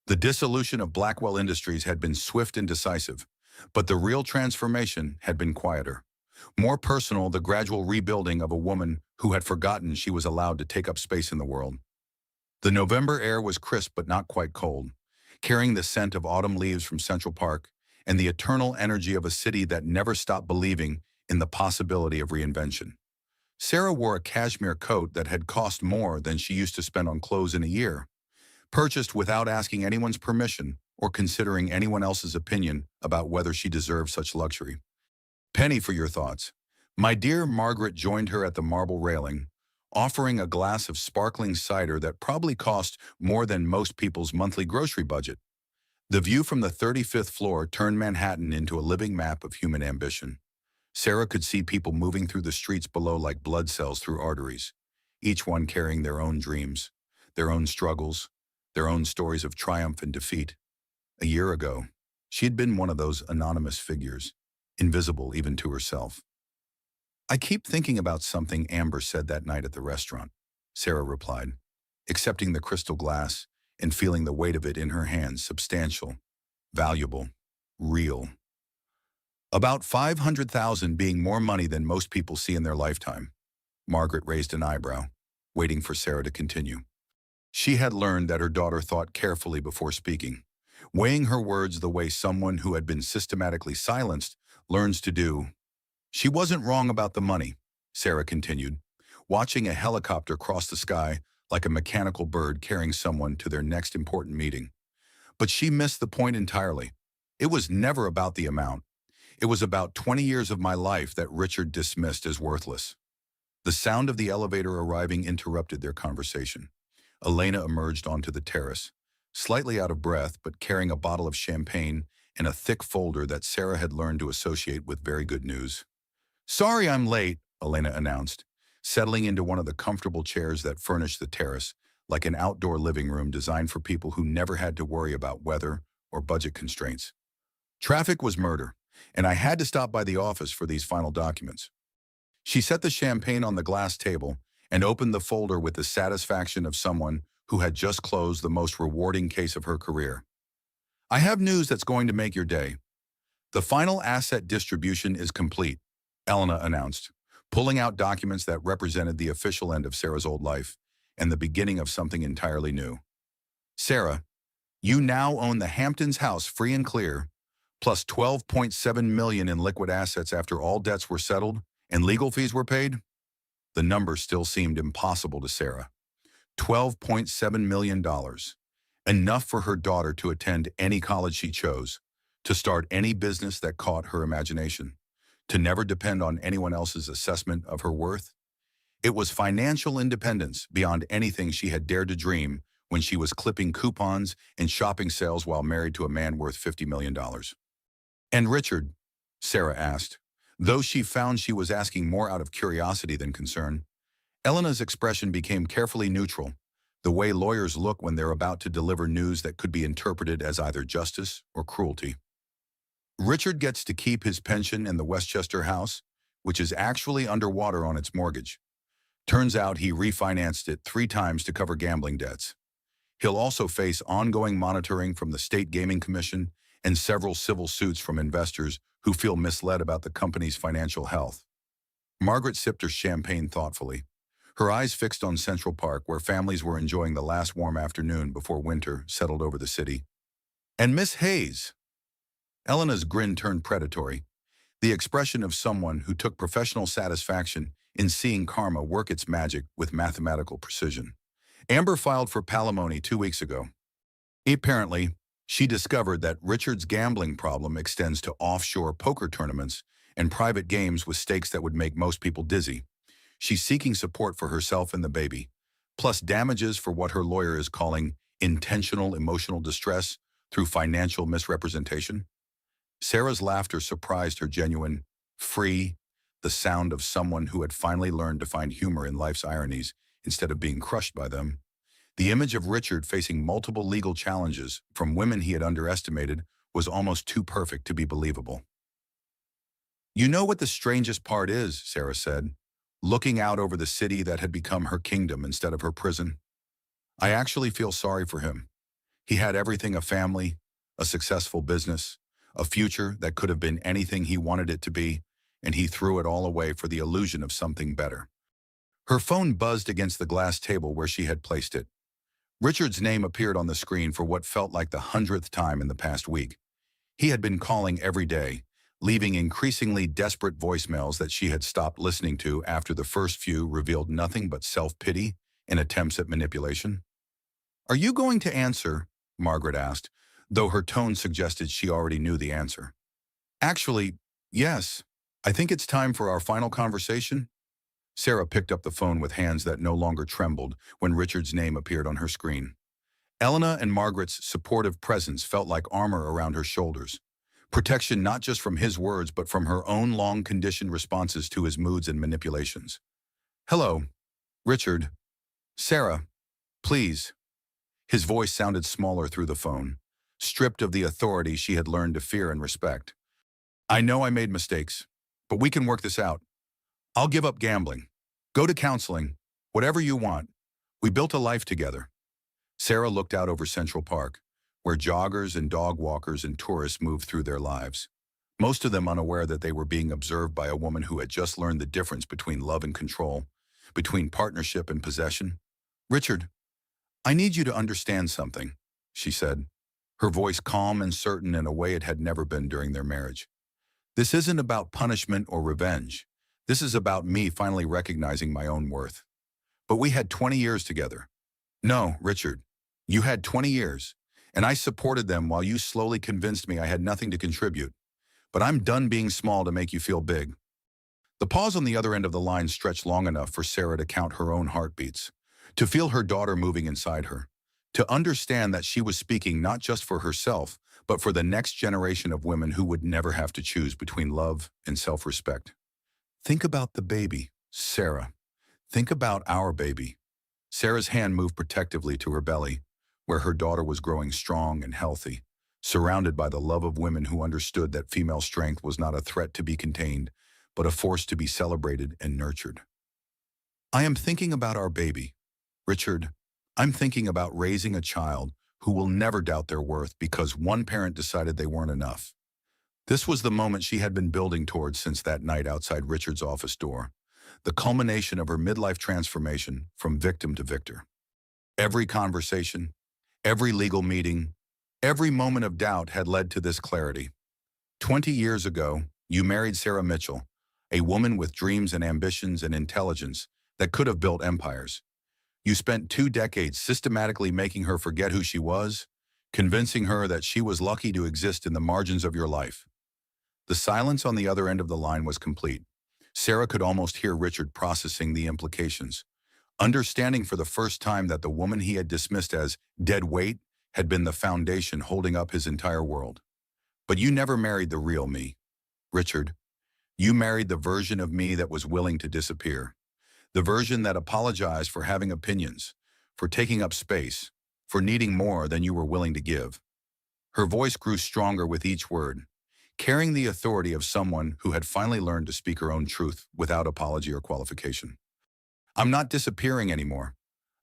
The dissolution of Blackwell Industries had been swift and decisive, but the real transformation had been quieter. More personal, the gradual rebuilding of a woman who had forgotten she was allowed to take up space in the world. The November air was crisp but not quite cold, carrying the scent of autumn leaves from Central Park and the eternal energy of a city that never stopped believing in the possibility of reinvention. Sarah wore a cashmere coat that had cost more than she used to spend on clothes in a year, purchased without asking anyone's permission or considering anyone else's opinion about whether she deserved such luxury. "Penny, for your thoughts." My dear Margaret joined her at the marble railing, offering a glass of sparkling cider that probably cost more than most people's monthly grocery budget. The view from the 35th floor turned Manhattan into a living map of human ambition. Sarah could see people moving through the streets below like blood cells through arteries, each one carrying their own dreams, their own struggles, their own stories of triumph and defeat. A year ago, she had been one of those anonymous figures, invisible even to herself. "I keep thinking about something Amber said that night at the restaurant," Sarah replied, accepting the crystal glass and feeling the weight of it in her hands, substantial, valuable, real. "About 500,000 being more money than most people see in their lifetime." Margaret raised an eyebrow, waiting for Sarah to continue. She had learned that her daughter thought carefully before speaking, weighing her words the way someone who had been systematically silenced learns to do. "She wasn't wrong about the money," Sarah continued, watching a helicopter cross the sky like a mechanical bird carrying someone to their next important meeting. "But she missed the point entirely. It was never about the amount. It was about 20 years of my life that Richard dismissed as worthless." The sound of the elevator arriving interrupted their conversation. Elena emerged onto the terrace, slightly out of breath but carrying a bottle of champagne and a thick folder that Sarah had learned to associate with very good news. "Sorry I'm late," Elena announced, settling into one of the comfortable chairs that furnished the terrace, like an outdoor living room designed for people who never had to worry about weather or budget constraints. "Traffic was murder, and I had to stop by the office for these final documents." She set the champagne on the glass table and opened the folder with the satisfaction of someone who had just closed the most rewarding case of her career. "I have news that's going to make your day. The final asset distribution is complete," Elena announced, pulling out documents that represented the official end of Sarah's old life and the beginning of something entirely new. "Sarah, you now own the Hamptons house free and clear, plus 12.7 million in liquid assets after all debts were settled and legal fees were paid." The number still seemed impossible to Sarah. $12.7 million. Enough for her daughter to attend any college she chose, to start any business that caught her imagination, to never depend on anyone else's assessment of her worth. It was financial independence beyond anything she had dared to dream when she was clipping coupons and shopping sales while married to a man worth $50 million. "And Richard?" Sarah asked, though she found she was asking more out of curiosity than concern. Elena's expression became carefully neutral, the way lawyers look when they're about to deliver news that could be interpreted as either justice or cruelty. "Richard gets to keep his pension in the Westchester house, which is actually underwater on its mortgage. Turns out he refinanced it 3 times to cover gambling debts. He'll also face ongoing monitoring from the State Gaming Commission and several civil suits from investors who feel misled about the company's financial health." Margaret sipped her champagne thoughtfully, her eyes fixed on Central Park, where families were enjoying the last warm afternoon before winter settled over the city. "And Miss Hayes?" Elena's grin turned predatory, the expression of someone who took professional satisfaction in seeing karma work its magic with mathematical precision. "Amber filed for palimony 2 weeks ago. Apparently, she discovered that Richard's gambling problem extends to offshore poker tournaments and private games with stakes that would make most people dizzy. She's seeking support for herself and the baby, plus damages for what her lawyer is calling intentional emotional distress through financial misrepresentation." Sarah's laughter surprised her genuine, free, the sound of someone who had finally learned to find humor in life's ironies instead of being crushed by them. The image of Richard facing multiple legal challenges from women he had underestimated was almost too perfect to be believable. "You know what the strangest part is," Sarah said, looking out over the city that had become her kingdom instead of her prison. "I actually feel sorry for him. He had everything: a family, a successful business, a future that could have been anything he wanted it to be, and he threw it all away for the illusion of something better." Her phone buzzed against the glass table where she had placed it. Richard's name appeared on the screen for what felt like the 100th time in the past week. He had been calling every day, leaving increasingly desperate voicemails that she had stopped listening to after the first few revealed nothing but self-pity and attempts at manipulation. "Are you going to answer?" Margaret asked, though her tone suggested she already knew the answer. "Actually, yes. I think it's time for our final conversation." Sarah picked up the phone with hands that no longer trembled when Richard's name appeared on her screen. Elena and Margaret's supportive presence felt like armor around her shoulders. Protection not just from his words but from her own long-conditioned responses to his moods and manipulations. "Hello, Richard. Sarah, please." His voice sounded smaller through the phone, stripped of the authority she had learned to fear and respect. "I know I made mistakes, but we can work this out. I'll give up gambling. Go to counseling. Whatever you want. We built a life together." Sarah looked out over Central Park, where joggers and dog walkers and tourists moved through their lives, most of them unaware that they were being observed by a woman who had just learned the difference between love and control, between partnership and possession. "Richard, I need you to understand something," she said, her voice calm and certain in a way it had never been during their marriage. "This isn't about punishment or revenge. This is about me finally recognizing my own worth. But we had 20 years together." "No, Richard, you had 20 years, and I supported them while you slowly convinced me I had nothing to contribute. But I'm done being small to make you feel big." The pause on the other end of the line stretched long enough for Sarah to count her own heartbeats, to feel her daughter moving inside her, to understand that she was speaking not just for herself, but for the next generation of women who would never have to choose between love and self-respect. "Think about the baby, Sarah. Think about our baby." Sarah's hand moved protectively to her belly, where her daughter was growing strong and healthy, surrounded by the love of women who understood that female strength was not a threat to be contained, but a force to be celebrated and nurtured. "I am thinking about our baby. Richard, I'm thinking about raising a child who will never doubt their worth because one parent decided they weren't enough." This was the moment she had been building towards since that night outside Richard's office door, the culmination of her midlife transformation from victim to victor. Every conversation, every legal meeting, every moment of doubt had led to this clarity. 20 years ago, you married Sarah Mitchell, a woman with dreams and ambitions and intelligence that could have built empires. You spent 2 decades systematically making her forget who she was, convincing her that she was lucky to exist in the margins of your life. The silence on the other end of the line was complete. Sarah could almost hear Richard processing the implications, understanding for the first time that the woman he had dismissed as dead weight had been the foundation holding up his entire world. "But you never married the real me, Richard. You married the version of me that was willing to disappear. The version that apologized for having opinions, for taking up space, for needing more than you were willing to give." Her voice grew stronger with each word, carrying the authority of someone who had finally learned to speak her own truth without apology or qualification. "I'm not disappearing anymore.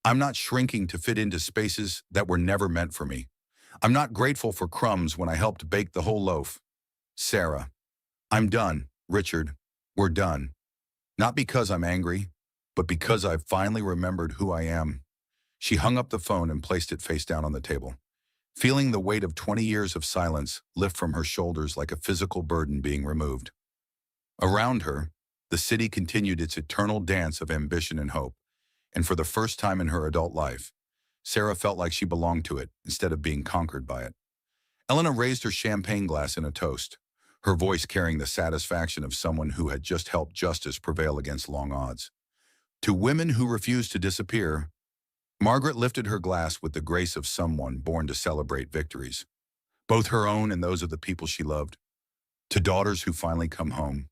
I'm not shrinking to fit into spaces that were never meant for me. I'm not grateful for crumbs when I helped bake the whole loaf. Sarah, I'm done, Richard. We're done. Not because I'm angry, but because I've finally remembered who I am." She hung up the phone and placed it face down on the table, feeling the weight of 20 years of silence lift from her shoulders like a physical burden being removed. Around her, the city continued its eternal dance of ambition and hope, and for the first time in her adult life, Sarah felt like she belonged to it instead of being conquered by it. Elena raised her champagne glass in a toast, her voice carrying the satisfaction of someone who had just helped justice prevail against long odds. "To women who refuse to disappear." Margaret lifted her glass with the grace of someone born to celebrate victories, both her own and those of the people she loved. "To daughters who finally come home."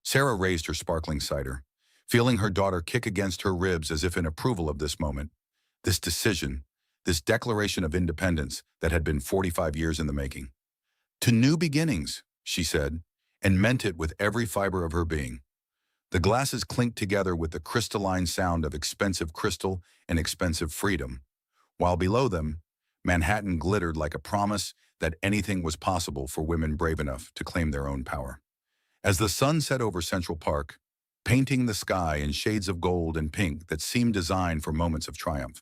Sarah raised her sparkling cider, feeling her daughter kick against her ribs as if in approval of this moment, this decision, this declaration of independence that had been 45 years in the making. "To new beginnings," she said, and meant it with every fiber of her being. The glasses clinked together with the crystalline sound of expensive crystal and expensive freedom, while below them, Manhattan glittered like a promise that anything was possible for women brave enough to claim their own power. As the sun set over Central Park, painting the sky in shades of gold and pink that seemed designed for moments of triumph,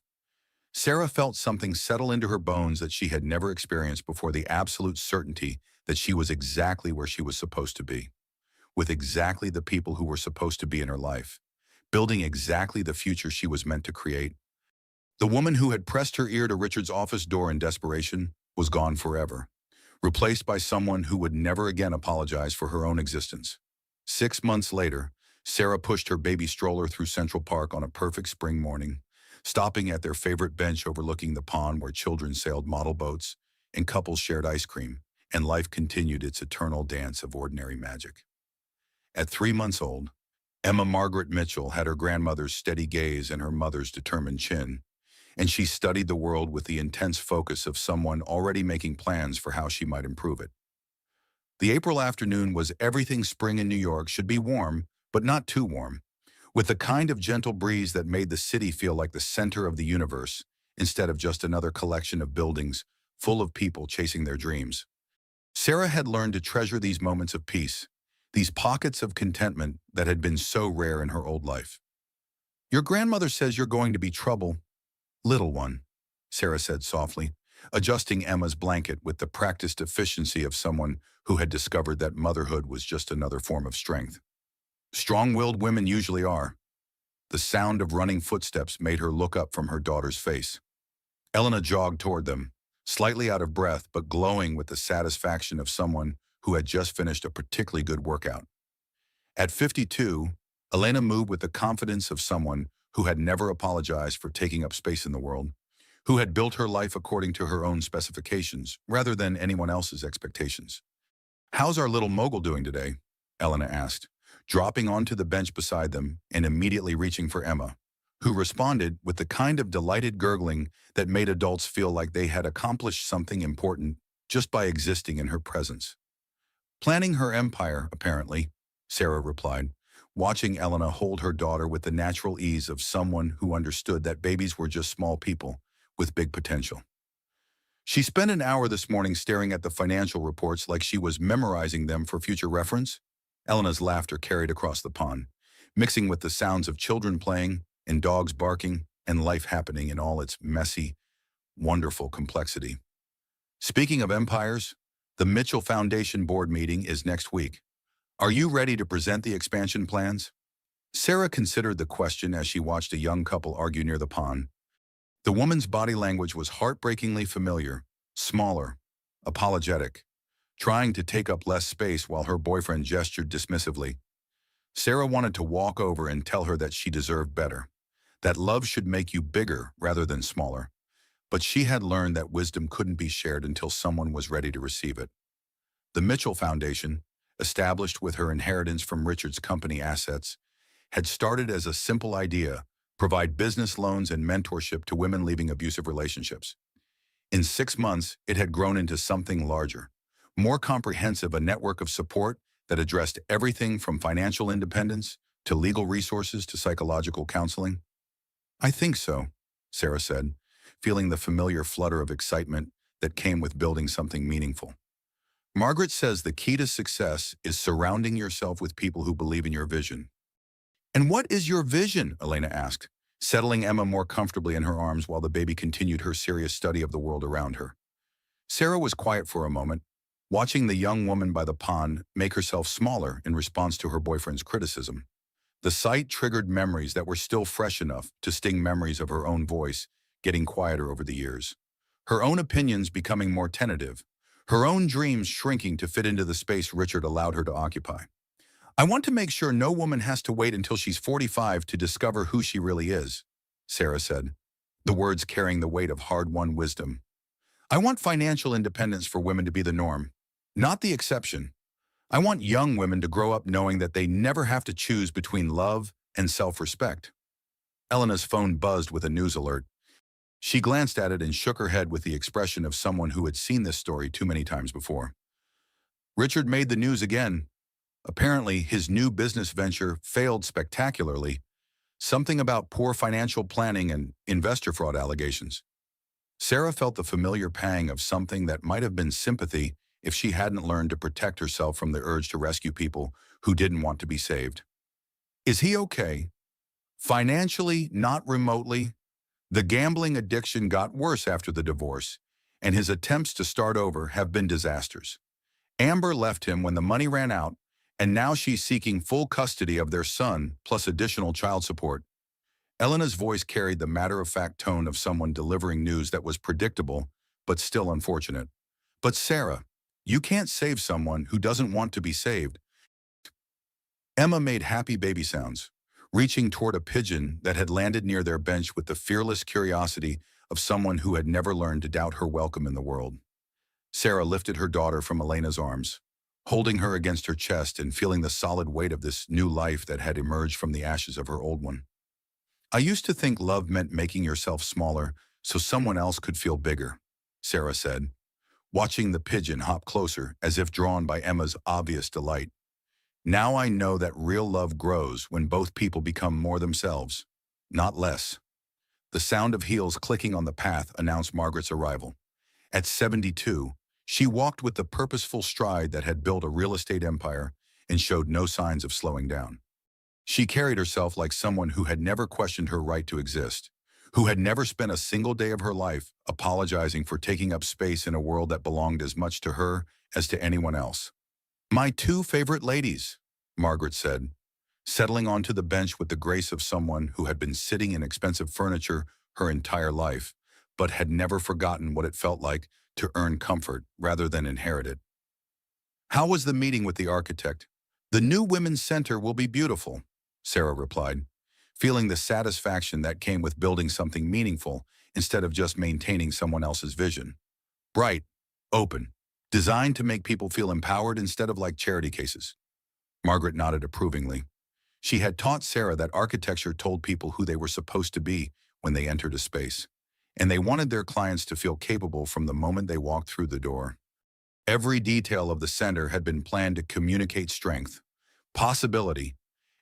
Sarah felt something settle into her bones that she had never experienced before, the absolute certainty that she was exactly where she was supposed to be, with exactly the people who were supposed to be in her life, building exactly the future she was meant to create. The woman who had pressed her ear to Richard's office door in desperation was gone forever, replaced by someone who would never again apologize for her own existence. 6 months later, Sarah pushed her baby stroller through Central Park on a perfect spring morning, stopping at their favorite bench overlooking the pond where children sailed model boats and couples shared ice cream, and life continued its eternal dance of ordinary magic. At 3 months old, Emma Margaret Mitchell had her grandmother's steady gaze and her mother's determined chin, and she studied the world with the intense focus of someone already making plans for how she might improve it. The April afternoon was everything spring in New York should be: warm, but not too warm, with the kind of gentle breeze that made the city feel like the center of the universe instead of just another collection of buildings full of people chasing their dreams. Sarah had learned to treasure these moments of peace, these pockets of contentment that had been so rare in her old life. "Your grandmother says you're going to be trouble, little one," Sarah said softly, adjusting Emma's blanket with the practiced efficiency of someone who had discovered that motherhood was just another form of strength. Strong-willed women usually are. The sound of running footsteps made her look up from her daughter's face. Elena jogged toward them, slightly out of breath but glowing with the satisfaction of someone who had just finished a particularly good workout. At 52, Elena moved with the confidence of someone who had never apologized for taking up space in the world, who had built her life according to her own specifications rather than anyone else's expectations. "How's our little mogul doing today?" Elena asked, dropping onto the bench beside them and immediately reaching for Emma, who responded with the kind of delighted gurgling that made adults feel like they had accomplished something important just by existing in her presence. "Planning her empire, apparently," Sarah replied, watching Elena hold her daughter with the natural ease of someone who understood that babies were just small people with big potential. She spent an hour this morning staring at the financial reports like she was memorizing them for future reference. Elena's laughter carried across the pond, mixing with the sounds of children playing and dogs barking and life happening in all its messy, wonderful complexity. "Speaking of empires, the Mitchell Foundation board meeting is next week. Are you ready to present the expansion plans?" Sarah considered the question as she watched a young couple argue near the pond. The woman's body language was heartbreakingly familiar, smaller, apologetic, trying to take up less space while her boyfriend gestured dismissively. Sarah wanted to walk over and tell her that she deserved better, that love should make you bigger rather than smaller, but she had learned that wisdom couldn't be shared until someone was ready to receive it. The Mitchell Foundation, established with her inheritance from Richard's company assets, had started as a simple idea: provide business loans and mentorship to women leaving abusive relationships. In 6 months, it had grown into something larger, more comprehensive: a network of support that addressed everything from financial independence to legal resources to psychological counseling. "I think so," Sarah said, feeling the familiar flutter of excitement that came with building something meaningful. "Margaret says the key to success is surrounding yourself with people who believe in your vision." "And what is your vision?" Elena asked, settling Emma more comfortably in her arms while the baby continued her serious study of the world around her. Sarah was quiet for a moment, watching the young woman by the pond make herself smaller in response to her boyfriend's criticism. The sight triggered memories that were still fresh enough to sting memories of her own voice getting quieter over the years, her own opinions becoming more tentative, her own dreams shrinking to fit into the space Richard allowed her to occupy. "I want to make sure no woman has to wait until she's 45 to discover who she really is," Sarah said, the words carrying the weight of hard-won wisdom. "I want financial independence for women to be the norm, not the exception. I want young women to grow up knowing that they never have to choose between love and self-respect." Elena's phone buzzed with a news alert. She glanced at it and shook her head with the expression of someone who had seen this story too many times before. Richard made the news again. Apparently, his new business venture failed spectacularly. Something about poor financial planning and investor fraud allegations. Sarah felt the familiar pang of something that might have been sympathy if she hadn't learned to protect herself from the urge to rescue people who didn't want to be saved. "Is he okay?" "Financially, not remotely. The gambling addiction got worse after the divorce, and his attempts to start over have been disasters. Amber left him when the money ran out, and now she's seeking full custody of their son, plus additional child support." Elena's voice carried the matter-of-fact tone of someone delivering news that was predictable, but still unfortunate. "But Sarah, you can't save someone who doesn't want to be saved." Emma made happy baby sounds, reaching toward a pigeon that had landed near their bench with the fearless curiosity of someone who had never learned to doubt her welcome in the world. Sarah lifted her daughter from Elena's arms, holding her against her chest and feeling the solid weight of this new life that had emerged from the ashes of her old one. I used to think love meant making yourself smaller so someone else could feel bigger, Sarah said, watching the pigeon hop closer as if drawn by Emma's obvious delight. Now I know that real love grows when both people become more themselves, not less. The sound of heels clicking on the path announced Margaret's arrival. At 72, she walked with the purposeful stride that had built a real estate empire and showed no signs of slowing down. She carried herself like someone who had never questioned her right to exist, who had never spent a single day of her life apologizing for taking up space in a world that belonged as much to her as to anyone else. "My two favorite ladies," Margaret said, settling onto the bench with the grace of someone who had been sitting in expensive furniture her entire life, but had never forgotten what it felt like to earn comfort rather than inherit it. "How was the meeting with the architect?" "The new Women's Center will be beautiful," Sarah replied, feeling the satisfaction that came with building something meaningful instead of just maintaining someone else's vision. "Bright, open, designed to make people feel empowered instead of like charity cases." Margaret nodded approvingly. She had taught Sarah that architecture told people who they were supposed to be when they entered a space, and they wanted their clients to feel capable from the moment they walked through the door. Every detail of the center had been planned to communicate strength, possibility,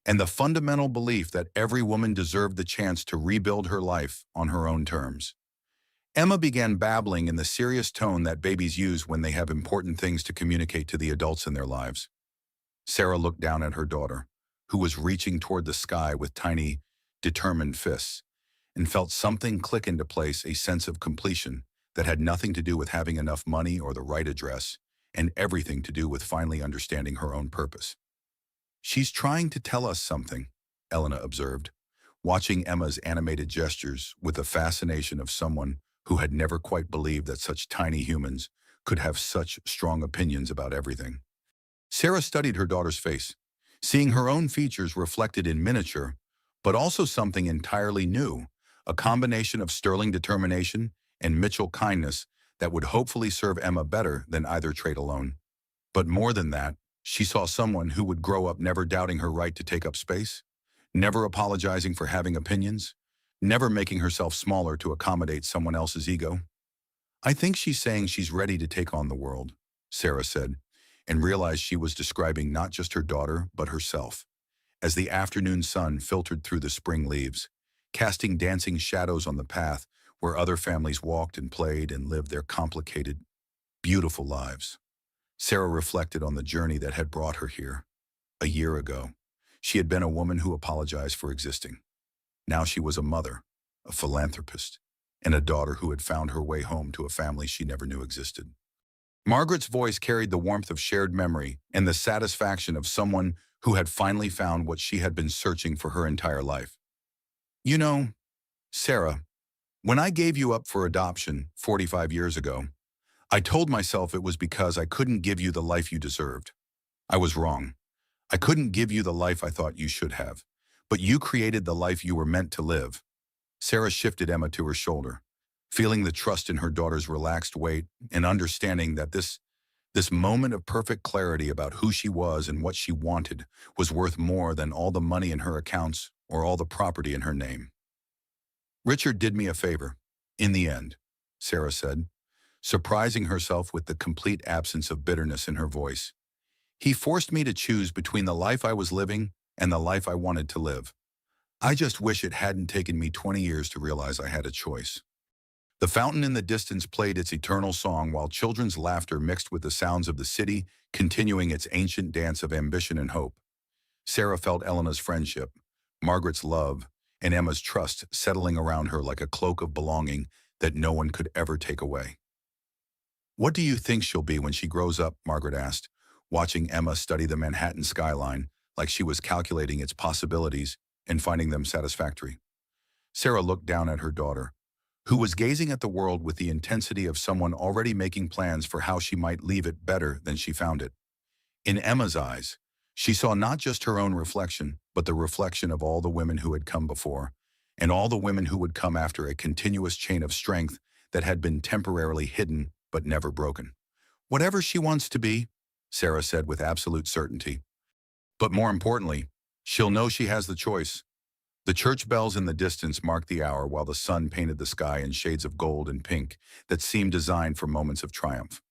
and the fundamental belief that every woman deserved the chance to rebuild her life on her own terms. Emma began babbling in the serious tone that babies use when they have important things to communicate to the adults in their lives. Sarah looked down at her daughter, who was reaching toward the sky with tiny, determined fists, and felt something click into place, a sense of completion that had nothing to do with having enough money or the right address, and everything to do with finally understanding her own purpose. "She's trying to tell us something," Elena observed, watching Emma's animated gestures with the fascination of someone who had never quite believed that such tiny humans could have such strong opinions about everything. Sarah studied her daughter's face, seeing her own features reflected in miniature, but also something entirely new, a combination of sterling determination and Mitchell kindness that would hopefully serve Emma better than either trait alone. But more than that, she saw someone who would grow up never doubting her right to take up space, never apologizing for having opinions, never making herself smaller to accommodate someone else's ego. "I think she's saying she's ready to take on the world," Sarah said, and realized she was describing not just her daughter, but herself, as the afternoon sun filtered through the spring leaves, casting dancing shadows on the path where other families walked and played and lived their complicated, beautiful lives. Sarah reflected on the journey that had brought her here. A year ago, she had been a woman who apologized for existing. Now she was a mother, a philanthropist, and a daughter who had found her way home to a family she never knew existed. Margaret's voice carried the warmth of shared memory and the satisfaction of someone who had finally found what she had been searching for her entire life. "You know, Sarah, when I gave you up for adoption 45 years ago, I told myself it was because I couldn't give you the life you deserved. I was wrong. I couldn't give you the life I thought you should have. But you created the life you were meant to live." Sarah shifted Emma to her shoulder, feeling the trust in her daughter's relaxed weight and understanding that this moment of perfect clarity about who she was and what she wanted was worth more than all the money in her accounts or all the property in her name. "Richard did me a favor, in the end," Sarah said, surprising herself with the complete absence of bitterness in her voice. "He forced me to choose between the life I was living and the life I wanted to live. I just wish it hadn't taken me 20 years to realize I had a choice." The fountain in the distance played its eternal song while children's laughter mixed with the sounds of the city, continuing its ancient dance of ambition and hope. Sarah felt Elena's friendship, Margaret's love, and Emma's trust settling around her like a cloak of belonging that no one could ever take away. "What do you think she'll be when she grows up?" Margaret asked, watching Emma study the Manhattan skyline like she was calculating its possibilities and finding them satisfactory. Sarah looked down at her daughter, who was gazing at the world with the intensity of someone already making plans for how she might leave it better than she found it. In Emma's eyes, She saw not just her own reflection, but the reflection of all the women who had come before, and all the women who would come after, a continuous chain of strength that had been temporarily hidden but never broken. Whatever she wants to be, Sarah said with absolute certainty. But more importantly, she'll know she has the choice. The church bells in the distance marked the hour while the sun painted the sky in shades of gold and pink that seemed designed for moments of triumph.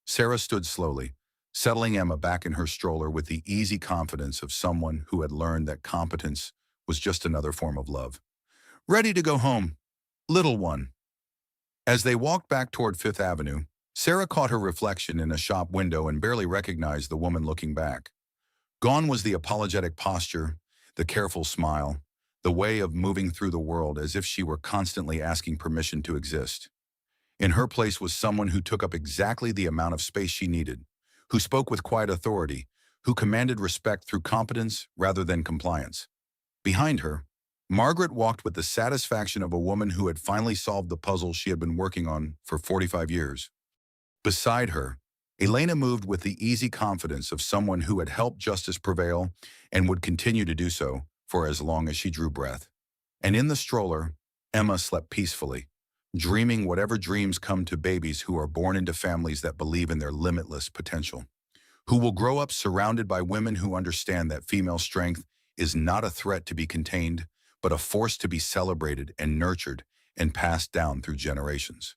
Sarah stood slowly, settling Emma back in her stroller with the easy confidence of someone who had learned that competence was just another form of love. Ready to go home, little one. As they walked back toward Fifth Avenue, Sarah caught her reflection in a shop window and barely recognized the woman looking back. Gone was the apologetic posture, the careful smile, the way of moving through the world as if she were constantly asking permission to exist. In her place was someone who took up exactly the amount of space she needed, who spoke with quiet authority, who commanded respect through competence rather than compliance. Behind her, Margaret walked with the satisfaction of a woman who had finally solved the puzzle she had been working on for 45 years. Beside her, Elena moved with the easy confidence of someone who had helped justice prevail and would continue to do so for as long as she drew breath. And in the stroller, Emma slept peacefully, dreaming whatever dreams come to babies who are born into families that believe in their limitless potential, who will grow up surrounded by women who understand that female strength is not a threat to be contained, but a force to be celebrated and nurtured and passed down through generations.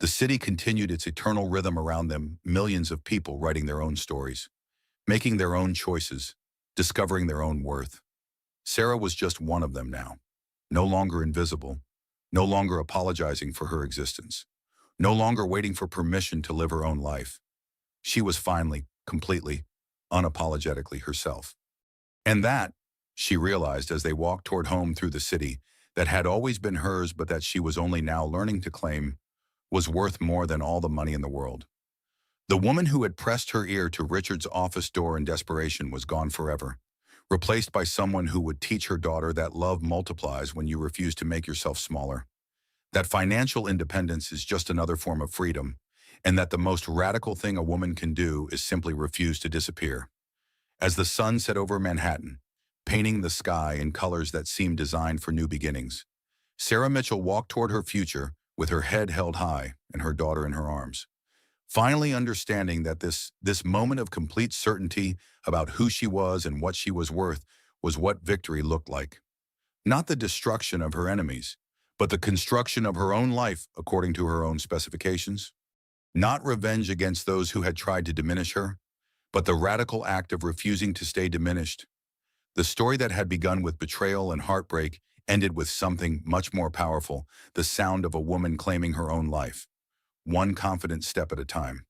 The city continued its eternal rhythm around them, millions of people writing their own stories, making their own choices, discovering their own worth. Sarah was just one of them now, no longer invisible, no longer apologizing for her existence, no longer waiting for permission to live her own life. She was finally, completely, unapologetically herself. And that, she realized as they walked toward home through the city, that had always been hers but that she was only now learning to claim, was worth more than all the money in the world. The woman who had pressed her ear to Richard's office door in desperation was gone forever, replaced by someone who would teach her daughter that love multiplies when you refuse to make yourself smaller, that financial independence is just another form of freedom, and that the most radical thing a woman can do is simply refuse to disappear. As the sun set over Manhattan, painting the sky in colors that seemed designed for new beginnings, Sarah Mitchell walked toward her future with her head held high and her daughter in her arms, finally understanding that this moment of complete certainty about who she was and what she was worth was what victory looked like. Not the destruction of her enemies, but the construction of her own life according to her own specifications. Not revenge against those who had tried to diminish her, but the radical act of refusing to stay diminished. The story that had begun with betrayal and heartbreak ended with something much more powerful, the sound of a woman claiming her own life, one confident step at a time.